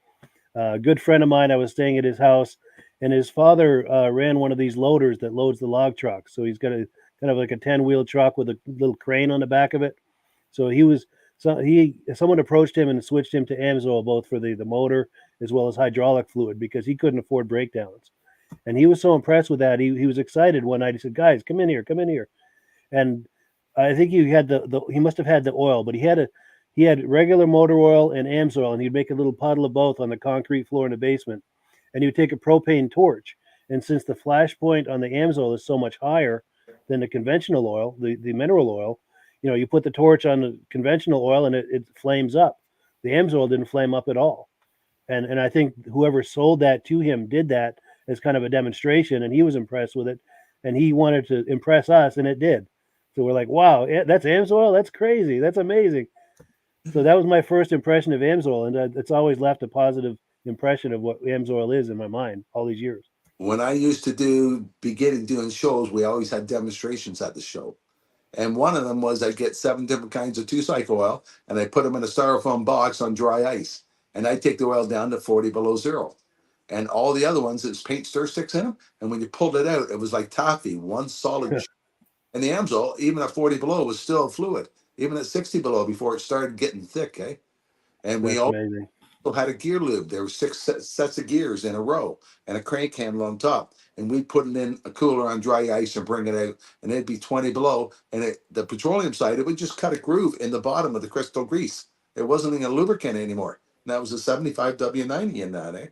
A good friend of mine, I was staying at his house, and his father ran one of these loaders that loads the log truck. So he's got a kind of like a 10-wheel truck with a little crane on the back of it. So someone approached him and switched him to Amsoil, both for the motor as well as hydraulic fluid, because he couldn't afford breakdowns. And he was so impressed with that. He was excited one night. He said, "Guys, come in here." And I think he had he must have had the oil, but he had regular motor oil and Amsoil, and he'd make a little puddle of both on the concrete floor in the basement. And he would take a propane torch, and since the flash point on the Amsoil is so much higher than the conventional oil, the mineral oil, you put the torch on the conventional oil and it flames up. The Amsoil didn't flame up at all. And I think whoever sold that to him did that as kind of a demonstration, and he was impressed with it, and he wanted to impress us, and it did. So we're like, wow, that's Amsoil? That's crazy. That's amazing. So that was my first impression of Amsoil, and it's always left a positive impression of what Amsoil is in my mind all these years. When I used to begin doing shows, we always had demonstrations at the show. And one of them was I get 7 different kinds of 2-cycle oil and I put them in a styrofoam box on dry ice. And I take the oil down to 40 below zero. And all the other ones, there's paint stir sticks in them. And when you pulled it out, it was like taffy, one solid. And the Amsoil, even at 40 below, was still fluid, even at 60 below before it started getting thick. Eh? And we That's all amazing. had a gear lube. There were 6 sets of gears in a row and a crank handle on top. And we'd put it in a cooler on dry ice and bring it out. And it'd be 20 below. And the petroleum side, it would just cut a groove in the bottom of the crystal grease. It wasn't even a lubricant anymore. And that was a 75W90 in that, eh?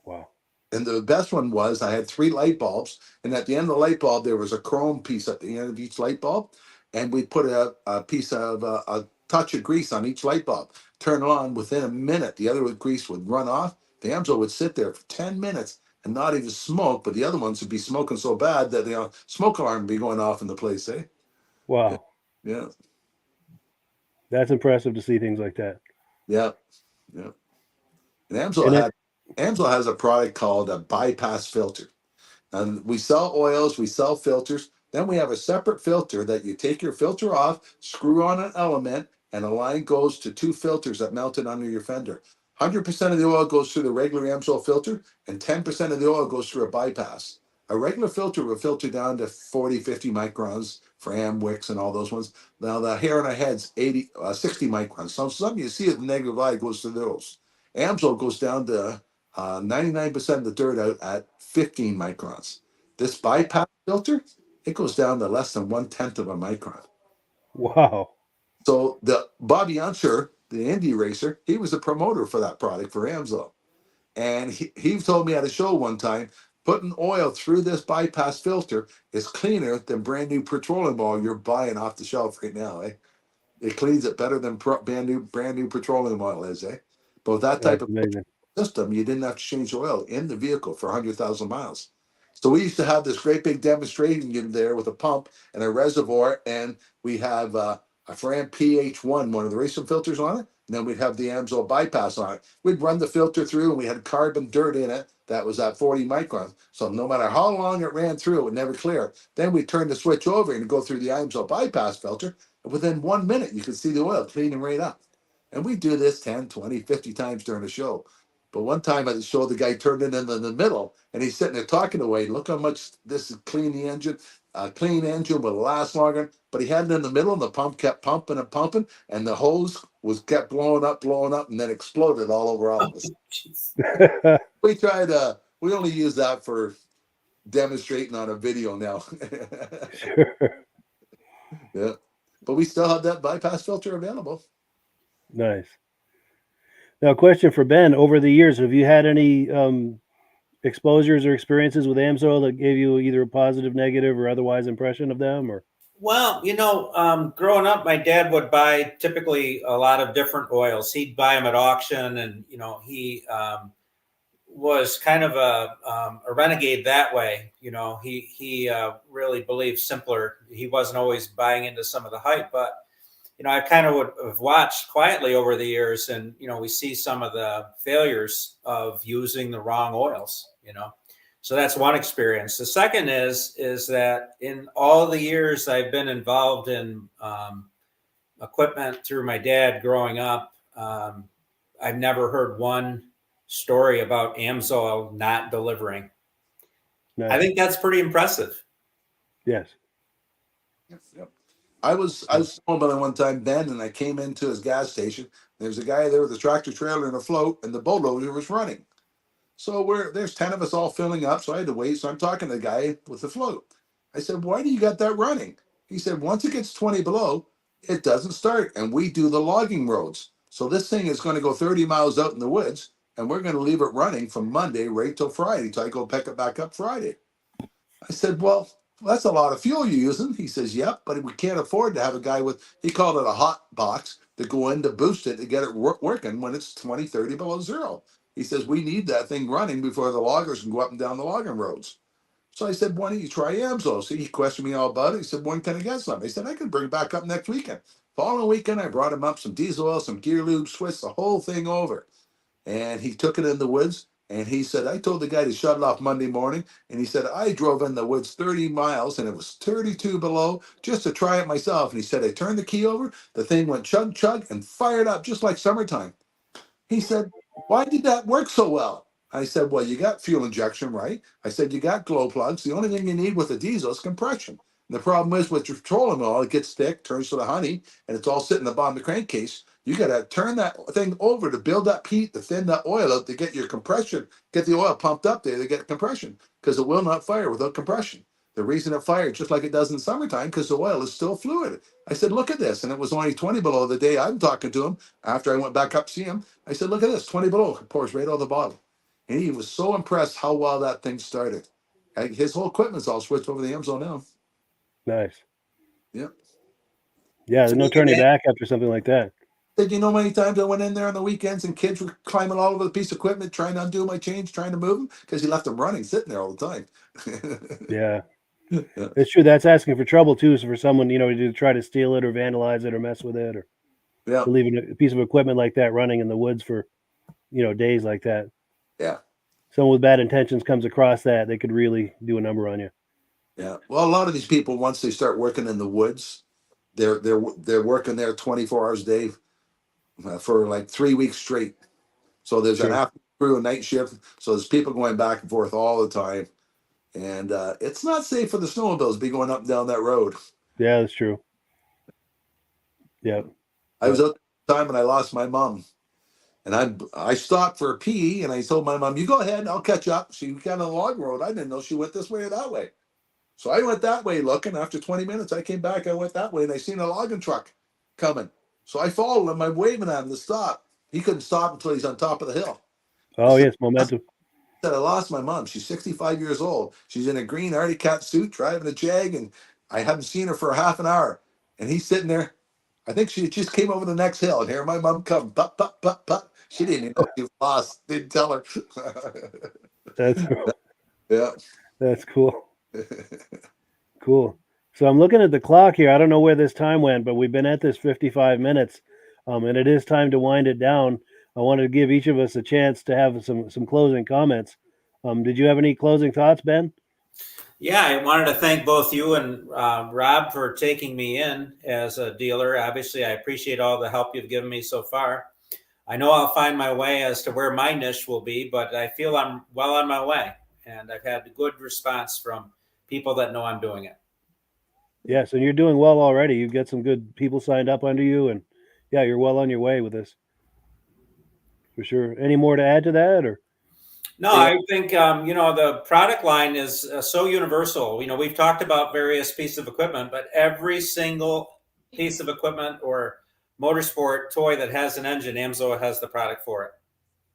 Wow. And the best one was I had 3 light bulbs, and at the end of the light bulb there was a chrome piece at the end of each light bulb, and we put a piece of a touch of grease on each light bulb. Turn it on within a minute, the other grease would run off. The Amsoil would sit there for 10 minutes and not even smoke, but the other ones would be smoking so bad that the smoke alarm would be going off in the place. Eh? Yeah, Wow. yeah, That's impressive to see things like that. yeah, yeah. And And it, Amsoil has a product called a bypass filter. And we sell oils, we sell filters. Then we have a separate filter that you take your filter off, screw on an element, and a line goes to 2 filters that mounted under your fender. 100% of the oil goes through the regular Amsoil filter, and 10% of the oil goes through a bypass. A regular filter will filter down to 40, 50 microns for Wicks and all those ones. Now the hair on our head's 60 microns. So some you see it, the negative light goes to those. Amsoil goes down to 99% of the dirt out at 15 microns. This bypass filter, it goes down to less than 1/10 of a micron. wow. So the Bobby Unser, the Indy racer, he was a promoter for that product for Amsoil. And he told me at a show one time, putting oil through this bypass filter is cleaner than brand new petroleum oil you're buying off the shelf right now. Eh? It cleans it better than brand new petroleum oil is. Eh? But with that type That's of amazing. system, you didn't have to change oil in the vehicle for 100,000 miles. So we used to have this great big demonstration unit there with a pump and a reservoir, and we have a Fram PH1, one of the racing filters on it, and then we'd have the Amsoil bypass on it. We'd run the filter through, and we had carbon dirt in it that was at 40 microns. So no matter how long it ran through, it would never clear. Then we turn the switch over and go through the Amsoil bypass filter, and within 1 minute, you could see the oil cleaning right up. And we do this 10, 20, 50 times during the show. But one time at the show, the guy turned it in the middle, and he's sitting there talking away. Look how much this is clean the engine. Clean engine will last longer. But he had it in the middle, and the pump kept pumping and pumping, and the hose was kept blowing up, and then exploded all over all of us. Jeez. We tried. We only use that for demonstrating on a video now. Sure. Yeah, but we still have that bypass filter available. Nice. Now, question for Ben. Over the years, have you had any exposures or experiences with Amsoil that gave you either a positive, negative, or otherwise impression of them? Or Well, growing up, my dad would buy typically a lot of different oils. He'd buy them at auction, and he was kind of a renegade that way. He really believed simpler. He wasn't always buying into some of the hype, but I kind of would have watched quietly over the years, and we see some of the failures of using the wrong oils. So that's one experience. The second is that in all the years I've been involved in equipment through my dad growing up, I've never heard one story about Amsoil not delivering. nice. I think that's pretty impressive. Yes. Yep. I was snowmobiling one time, Ben, and I came into his gas station. There's a guy there with a tractor trailer and a float, and the bulldozer was running. So there's 10 of us all filling up. So I had to wait. So I'm talking to the guy with the float. I said, "Why do you got that running?" He said, "Once it gets 20 below, it doesn't start. And we do the logging roads. So this thing is going to go 30 miles out in the woods, and we're going to leave it running from Monday right till Friday till I go pick it back up Friday." I said, "Well, that's a lot of fuel you're using." He says, "Yep, but we can't afford to have a guy with," he called it a hot box, to go in to boost it to get it working when it's 20, 30 below zero. He says, "We need that thing running before the loggers can go up and down the logging roads." So I said, "Why don't you try Amsoil?" So he questioned me all about it. He said, "When can I get some?" I said, "I can bring it back up next weekend." Following weekend, I brought him up some diesel oil, some gear lube, switched the whole thing over. And he took it in the woods, and he said, "I told the guy to shut it off Monday morning." And he said, "I drove in the woods 30 miles and it was 32 below just to try it myself." And he said, "I turned the key over, the thing went chug chug and fired up just like summertime." He said, "Why did that work so well?" I said, "Well, you got fuel injection, right?" I said, "You got glow plugs. The only thing you need with a diesel is compression. And the problem is with petroleum oil, it gets thick, turns to the honey, and it's all sitting in the bottom of the crankcase. You got to turn that thing over to build that heat, to thin that oil out, to get your compression, get the oil pumped up there to get compression, because it will not fire without compression. The reason it fired just like it does in summertime, because the oil is still fluid." I said, "Look at this." And it was only 20 below the day I'm talking to him after I went back up to see him. I said, "Look at this, 20 below." It pours right out of the bottle. And he was so impressed how well that thing started. His whole equipment's all switched over to the Amsoil now. Nice. Yeah. Yeah, So there's no turning back after something like that. did you know many times I went in there on the weekends and kids were climbing all over the piece of equipment, trying to undo my change, trying to move them, because he left them running, sitting there all the time. Yeah. Yeah. It's true. That's asking for trouble too. So for someone, to try to steal it or vandalize it or mess with it or Yeah. to leave a piece of equipment like that running in the woods for, days like that. Yeah. Someone with bad intentions comes across that, they could really do a number on you. Yeah. Well, a lot of these people, once they start working in the woods, they're working there 24 hours a day for like 3 weeks straight. So there's an Sure. afternoon crew, a night shift. So there's people going back and forth all the time. And it's not safe for the snowmobiles to be going up and down that road. Yeah, that's true. Yeah. I was out there time and I lost my mom. And I stopped for a pee and I told my mom, "You go ahead, I'll catch up." She got on the log road. I didn't know she went this way or that way. So I went that way looking. After 20 minutes, I came back. I went that way and I seen a logging truck coming. So I followed him. I'm waving at him to stop. He couldn't stop until he's on top of the hill. I Oh, said, yes, momentum. I lost my mom. She's 65 years old. She's in a green Arctic Cat suit driving a Jag, and I haven't seen her for a half an hour. And he's sitting there. I think she just came over the next hill, and here my mom come, pop, pop, pop, pop. She didn't even know she was lost. Didn't tell her. That's Yeah. that's cool. Cool. So I'm looking at the clock here. I don't know where this time went, but we've been at this 55 minutes, and it is time to wind it down. I wanted to give each of us a chance to have some closing comments. Did you have any closing thoughts, Ben? Yeah, I wanted to thank both you and Rob for taking me in as a dealer. Obviously, I appreciate all the help you've given me so far. I know I'll find my way as to where my niche will be, but I feel I'm well on my way, and I've had a good response from people that know I'm doing it. Yes, and you're doing well already. You've got some good people signed up under you, and yeah, you're well on your way with this for sure. Any more to add to that, or? No, I think the product line is so universal. We've talked about various pieces of equipment, but every single piece of equipment or motorsport toy that has an engine, Amsoil has the product for it.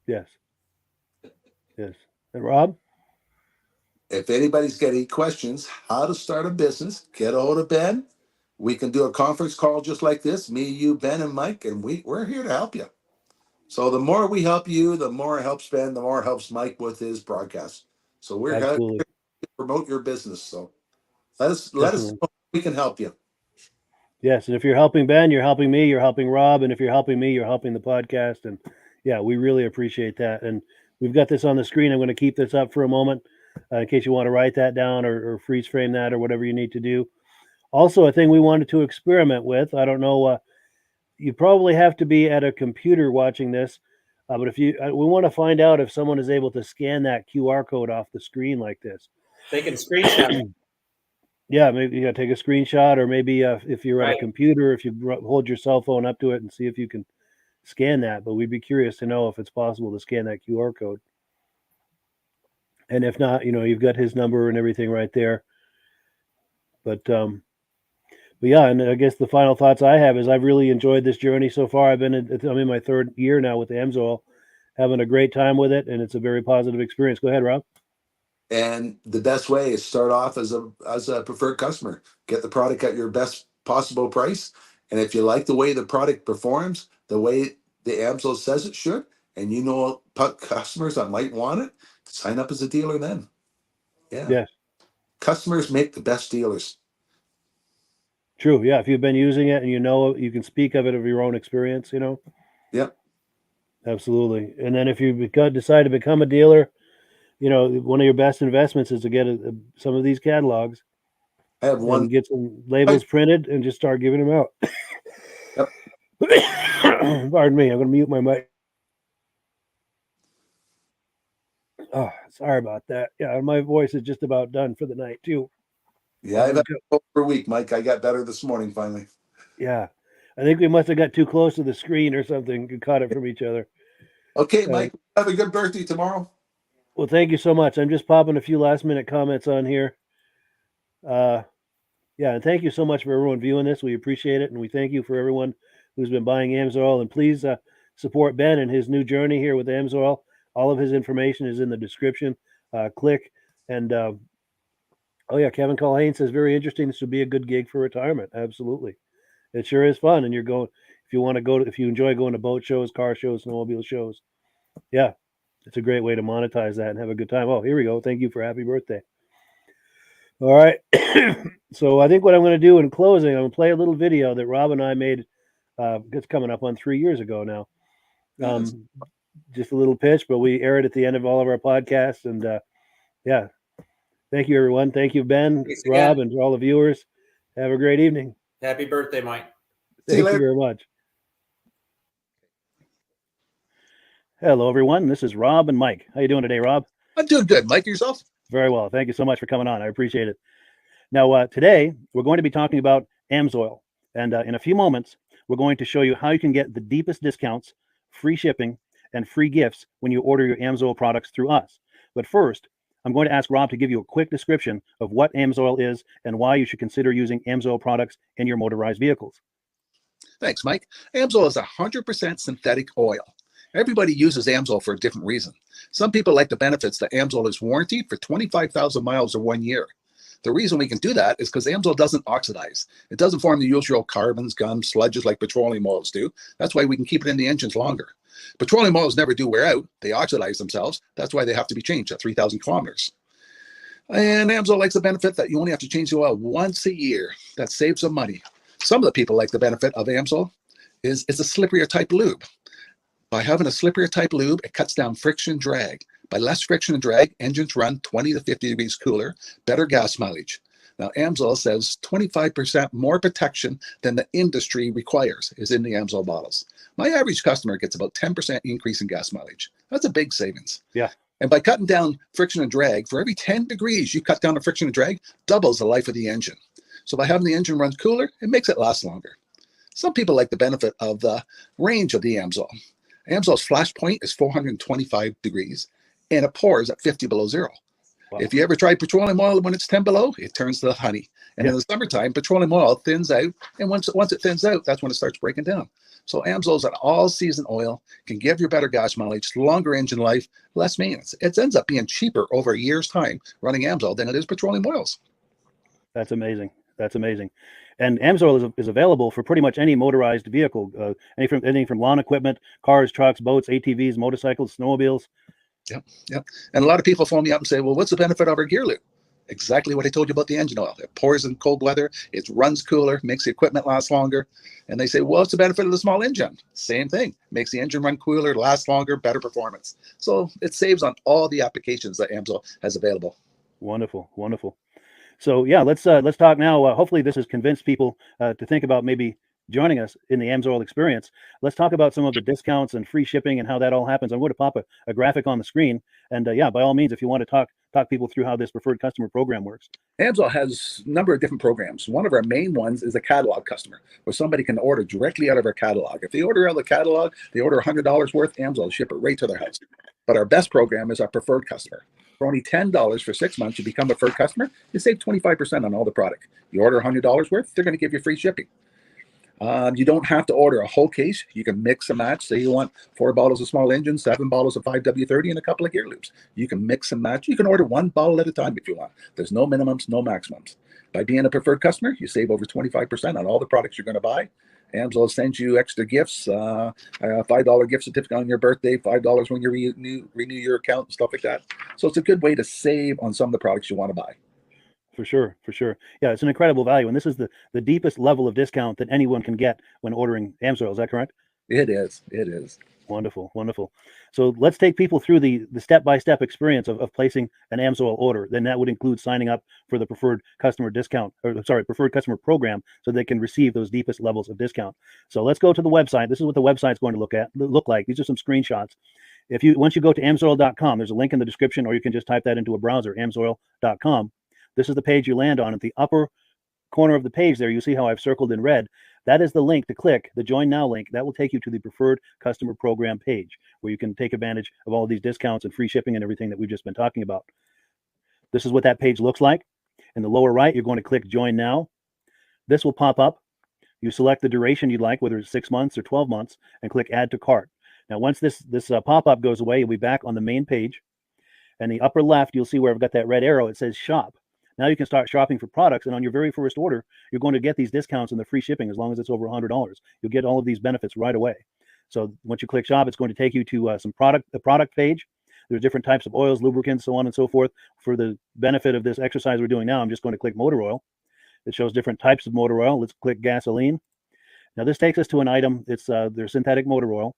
Yes. Yes. And Rob? If anybody's got any questions, how to start a business, get a hold of Ben. We can do a conference call just like this, me, you, Ben, and Mike, and we're here to help you. So the more we help you, the more it helps Ben, the more it helps Mike with his broadcast. So we're going Absolutely. to promote your business. So let us Definitely. know how we can help you. Yes, and if you're helping Ben, you're helping me, you're helping Rob, and if you're helping me, you're helping the podcast. And yeah, we really appreciate that. And we've got this on the screen. I'm going to keep this up for a moment in case you want to write that down or freeze frame that or whatever you need to do. Also, a thing we wanted to experiment with. I don't know. You probably have to be at a computer watching this, but if you, we want to find out if someone is able to scan that QR code off the screen like this. They can screenshot it. Yeah, maybe you got to take a screenshot, or maybe if you're at Right. a computer, if you hold your cell phone up to it and see if you can scan that. But we'd be curious to know if it's possible to scan that QR code. And if not, you've got his number and everything right there. But yeah, and I guess the final thoughts I have is I've really enjoyed this journey so far. I'm in my third year now with Amsoil, having a great time with it, and it's a very positive experience. Go ahead, Rob. And the best way is start off as a preferred customer. Get the product at your best possible price. And if you like the way the product performs, the way the Amsoil says it should, and customers that might want it, sign up as a dealer then. Yeah. Yes, Customers make the best dealers. true. Yeah, if you've been using it and you can speak of it of your own experience. Yep. Absolutely. And then if you decide to become a dealer, one of your best investments is to get some of these catalogs I have one. and get some labels printed and just start giving them out. Yep. Pardon me. I'm going to mute my mic. Oh, sorry about that. Yeah, my voice is just about done for the night too. Yeah, I've had it for a week, Mike. I got better this morning finally. Yeah, I think we must have got too close to the screen or something and caught it from each other. Okay, Mike. Have a good birthday tomorrow. Well, thank you so much. I'm just popping a few last minute comments on here. Yeah, and thank you so much for everyone viewing this. We appreciate it, and we thank you for everyone who's been buying Amsoil. And please support Ben and his new journey here with Amsoil. All of his information is in the description. Click and oh yeah, Kevin Colhane says very interesting. This would be a good gig for retirement. Absolutely, it sure is fun. And you're going if you want to go to if you enjoy going to boat shows, car shows, snowmobile shows. Yeah, it's a great way to monetize that and have a good time. Oh, here we go. Thank you for happy birthday. All right. So I think what I'm going to do in closing, I'm going to play a little video that Rob and I made. It's coming up on 3 years ago now. Yes. Just a little pitch, but we air it at the end of all of our podcasts. And yeah, thank you, everyone. Thank you, Ben, Rob, and to all the viewers. Have a great evening. Happy birthday, Mike. Thank you very much. Hello, everyone. This is Rob and Mike. How you doing today, Rob? I'm doing good. Mike, yourself? Very well. Thank you so much for coming on. I appreciate it. Now, today, we're going to be talking about Amsoil. And in a few moments, we're going to show you how you can get the deepest discounts, free shipping, and free gifts when you order your Amsoil products through us. But first, I'm going to ask Rob to give you a quick description of what Amsoil is and why you should consider using Amsoil products in your motorized vehicles. Thanks, Mike. Amsoil is 100% synthetic oil. Everybody uses Amsoil for a different reason. Some people like the benefits that Amsoil is warranted for 25,000 miles or 1 year. The reason we can do that is because Amsoil doesn't oxidize. It doesn't form the usual carbons, gums, sludges like petroleum oils do. That's why we can keep it in the engines longer. Petroleum oils never do wear out. They oxidize themselves. That's why they have to be changed at 3,000 kilometers. And Amsoil likes the benefit that you only have to change the oil once a year. That saves some money. Some of the people like the benefit of Amsoil is it's a slipperier type lube. By having a slipperier type lube, it cuts down friction and drag. By less friction and drag, engines run 20 to 50 degrees cooler, better gas mileage. Now, Amsoil says 25% more protection than the industry requires is in the Amsoil bottles. My average customer gets about 10% increase in gas mileage. That's a big savings. Yeah. And by cutting down friction and drag, for every 10 degrees you cut down the friction and drag, doubles the life of the engine. So by having the engine run cooler, it makes it last longer. Some people like the benefit of the range of the Amsoil. Amsoil's flash point is 425 degrees, and it pours at 50 below zero. Wow. If you ever try petroleum oil when it's 10 below, it turns to honey. And in the summertime, petroleum oil thins out, and once it thins out, that's when it starts breaking down. So Amsoil's an all-season oil, can give you better gas mileage, longer engine life, less maintenance. It ends up being cheaper over a year's time running Amsoil than it is petroleum oils. That's amazing. That's amazing. And Amsoil is available for pretty much any motorized vehicle, anything from lawn equipment, cars, trucks, boats, ATVs, motorcycles, snowmobiles. Yep. And a lot of people phone me up and say, well, what's the benefit of our gear lube? Exactly what I told you about the engine oil. It pours in cold weather, it runs cooler, makes the equipment last longer. And they say, well, what's the benefit of the small engine? Same thing. Makes the engine run cooler, last longer, better performance. So it saves on all the applications that Amsoil has available. Wonderful, wonderful. So yeah, let's talk now. Hopefully this has convinced people to think about maybe joining us in the Amsoil experience. Let's talk about some of the discounts and free shipping and how that all happens. I'm going to pop a graphic on the screen. And yeah, by all means, if you want to talk people through how this preferred customer program works. Amsoil has a number of different programs. One of our main ones is a catalog customer, where somebody can order directly out of our catalog. If they order out of the catalog, they order $100 worth, Amsoil will ship it right to their house. But our best program is our preferred customer. For only $10 for 6 months, you become a preferred customer, you save 25% on all the product. You order $100 worth, they're going to give you free shipping. You don't have to order a whole case. You can mix and match. Say you want 4 bottles of small engine, 7 bottles of 5W30, and a couple of gear loops. You can mix and match. You can order 1 bottle at a time if you want. There's no minimums, no maximums. By being a preferred customer, you save over 25% on all the products you're going to buy. Amsoil sends you extra gifts, a $5 gift certificate on your birthday, $5 when you renew your account and stuff like that. So it's a good way to save on some of the products you want to buy. For sure. Yeah, it's an incredible value. And this is the deepest level of discount that anyone can get when ordering Amsoil. Is that correct? It is. Wonderful. So let's take people through the step-by-step experience of placing an Amsoil order. Then that would include signing up for the preferred customer preferred customer program, so they can receive those deepest levels of discount. So let's go to the website. This is what the website's going to look like. These are some screenshots. Once you go to amsoil.com, there's a link in the description, or you can just type that into a browser, amsoil.com. This is the page you land on. At the upper corner of the page there, you see how I've circled in red. That is the link to click, the Join Now link. That will take you to the preferred customer program page, where you can take advantage of all of these discounts and free shipping and everything that we've just been talking about. This is what that page looks like. In the lower right, you're going to click Join Now. This will pop up. You select the duration you'd like, whether it's 6 months or 12 months, and click Add to Cart. Now, once this pop-up goes away, you'll be back on the main page. And the upper left, you'll see where I've got that red arrow. It says Shop. Now you can start shopping for products, and on your very first order, you're going to get these discounts and the free shipping as long as it's over $100. You'll get all of these benefits right away. So once you click Shop, it's going to take you to the product page. There's different types of oils, lubricants, so on and so forth. For the benefit of this exercise we're doing now, I'm just going to click motor oil. It shows different types of motor oil. Let's click gasoline. Now this takes us to an item. It's their synthetic motor oil.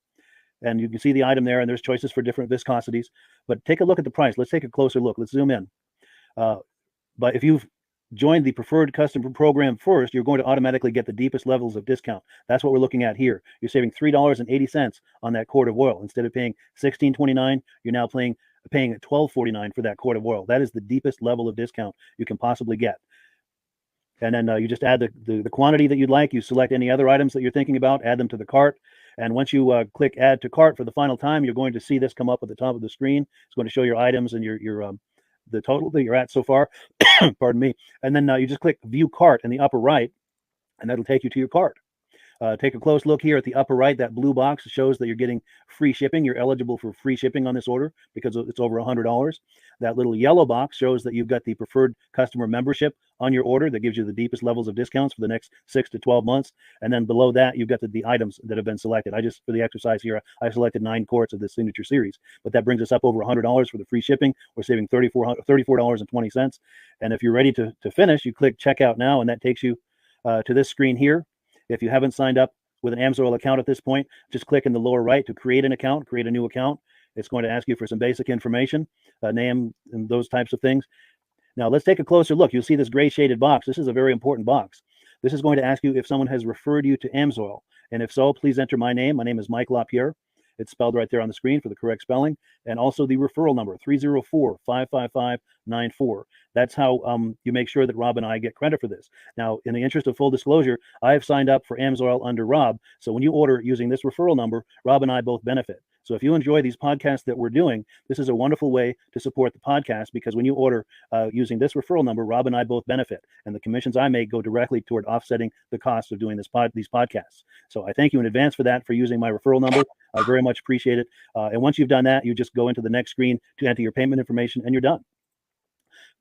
And you can see the item there, and there's choices for different viscosities. But take a look at the price. Let's take a closer look. Let's zoom in. But if you've joined the preferred customer program first, you're going to automatically get the deepest levels of discount. That's what we're looking at here. You're saving $3.80 on that quart of oil. Instead of paying $16.29, you're now paying $12.49 for that quart of oil. That is the deepest level of discount you can possibly get. And then you just add the quantity that you'd like. You select any other items that you're thinking about, add them to the cart. And once you click Add to Cart for the final time, you're going to see this come up at the top of the screen. It's going to show your items and your the total that you're at so far. Pardon me. And then you just click View Cart in the upper right, and that'll take you to your cart. Take a close look here at the upper right. That blue box shows that you're getting free shipping. You're eligible for free shipping on this order because it's over $100. That little yellow box shows that you've got the preferred customer membership on your order that gives you the deepest levels of discounts for the next 6 to 12 months. And then below that, you've got the items that have been selected. For the exercise here, I selected 9 quarts of the signature series, but that brings us up over $100 for the free shipping. We're saving $34.20. And if you're ready to finish, you click checkout now, and that takes you to this screen here. If you haven't signed up with an Amsoil account at this point, just click in the lower right to create an account, create a new account. It's going to ask you for some basic information, name and those types of things. Now let's take a closer look. You'll see this gray shaded box. This is a very important box. This is going to ask you if someone has referred you to Amsoil. And if so, please enter my name. My name is Mike LaPierre. It's spelled right there on the screen for the correct spelling. And also the referral number, 304-555-94. That's how you make sure that Rob and I get credit for this. Now, in the interest of full disclosure, I have signed up for Amsoil under Rob. So when you order using this referral number, Rob and I both benefit. So if you enjoy these podcasts that we're doing, this is a wonderful way to support the podcast, because when you order using this referral number, Rob and I both benefit. And the commissions I make go directly toward offsetting the cost of doing these podcasts. So I thank you in advance for that, for using my referral number. I very much appreciate it. And once you've done that, you just go into the next screen to enter your payment information, and you're done.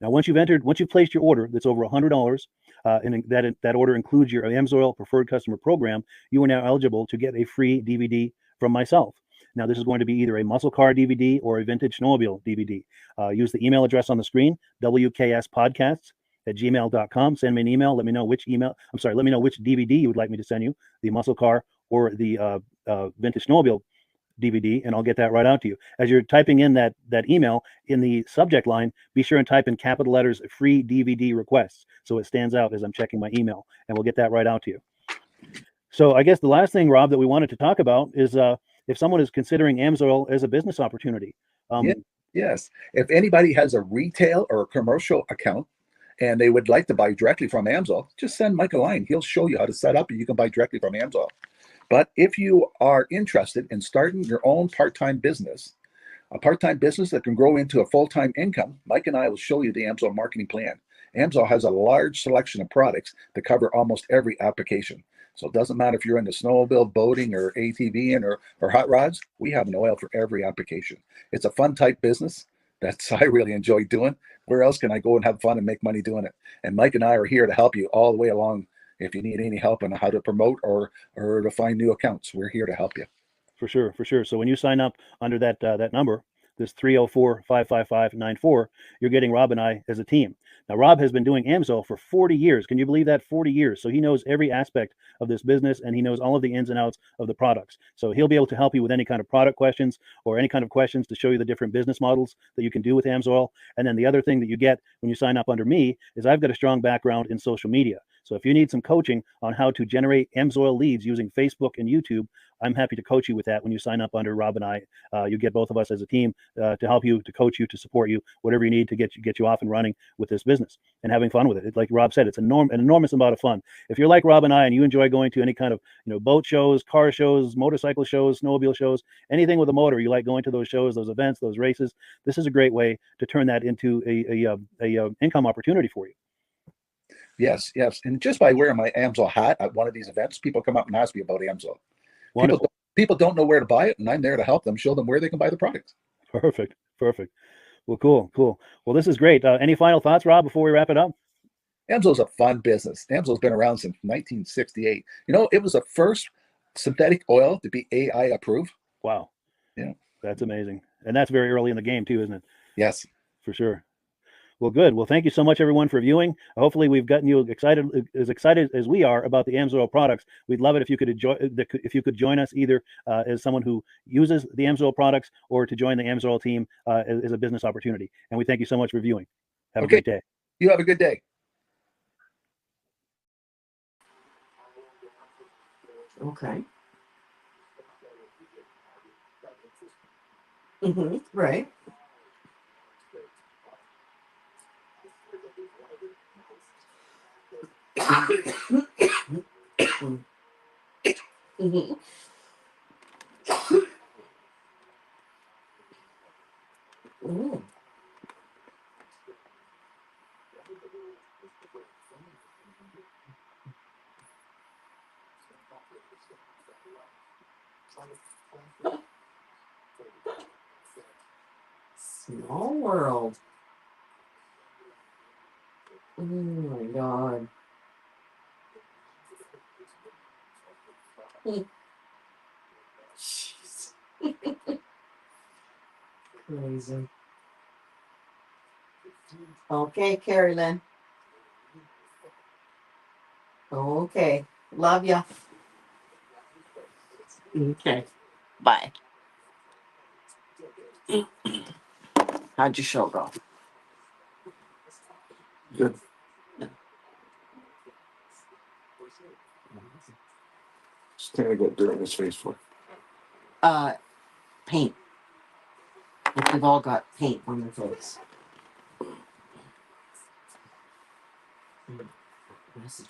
Now, once you've placed your order that's over $100, and that order includes your Amsoil Preferred Customer Program, you are now eligible to get a free DVD from myself. Now, this is going to be either a muscle car DVD or a vintage snowmobile DVD. Use the email address on the screen, wkspodcasts@gmail.com. Send me an email. Let me know which DVD you would like me to send you, the muscle car or the vintage snowmobile DVD, and I'll get that right out to you. As you're typing in that email, in the subject line, be sure and type in capital letters "free DVD requests" so it stands out as I'm checking my email, and we'll get that right out to you. So I guess the last thing, Rob, that we wanted to talk about is if someone is considering Amsoil as a business opportunity. Yes. If anybody has a retail or a commercial account and they would like to buy directly from Amsoil, just send Mike a line. He'll show you how to set up, and you can buy directly from Amsoil. But if you are interested in starting your own part-time business, a part-time business that can grow into a full-time income, Mike and I will show you the Amsoil marketing plan. Amsoil has a large selection of products that cover almost every application. So it doesn't matter if you're into snowmobile, boating, or ATVing, or hot rods. We have an oil for every application. It's a fun type business that's I really enjoy doing. Where else can I go and have fun and make money doing it? And Mike and I are here to help you all the way along. If you need any help on how to promote or to find new accounts, we're here to help you. For sure. So when you sign up under that number, this 304-555-94, you're getting Rob and I as a team. Now, Rob has been doing Amsoil for 40 years. Can you believe that? 40 years. So he knows every aspect of this business, and he knows all of the ins and outs of the products. So he'll be able to help you with any kind of product questions or any kind of questions to show you the different business models that you can do with Amsoil. And then the other thing that you get when you sign up under me is I've got a strong background in social media. So if you need some coaching on how to generate Amsoil leads using Facebook and YouTube, I'm happy to coach you with that when you sign up under Rob and I. You get both of us as a team to help you, to coach you, to support you, whatever you need to get you off and running with this business and having fun with it. Like Rob said, it's an enormous amount of fun. If you're like Rob and I and you enjoy going to any kind of boat shows, car shows, motorcycle shows, snowmobile shows, anything with a motor, you like going to those shows, those events, those races, this is a great way to turn that into a income opportunity for you. Yes. And just by wearing my Amsoil hat at one of these events, people come up and ask me about Amsoil. People don't know where to buy it, and I'm there to help them, show them where they can buy the product. Perfect. Well, cool. Well, this is great. Any final thoughts, Rob, before we wrap it up? Amsoil's a fun business. Amsoil's been around since 1968. It was the first synthetic oil to be AI approved. Wow. Yeah. That's amazing. And that's very early in the game too, isn't it? Yes. For sure. Well, good. Well, thank you so much, everyone, for viewing. Hopefully, we've gotten you excited as we are about the Amsoil products. We'd love it if you could join us either as someone who uses the Amsoil products or to join the Amsoil team as a business opportunity. And we thank you so much for viewing. Have a great day. You have a good day. Okay. Right. Mm-hmm. Mm. Small world. Oh my god. Jeez. Crazy. Okay, Carrie Lynn. Okay. Love ya. Okay. Bye. How'd your show go? Good. Staring at dirt in his face for. Paint. Like they've all got paint on their face. Message.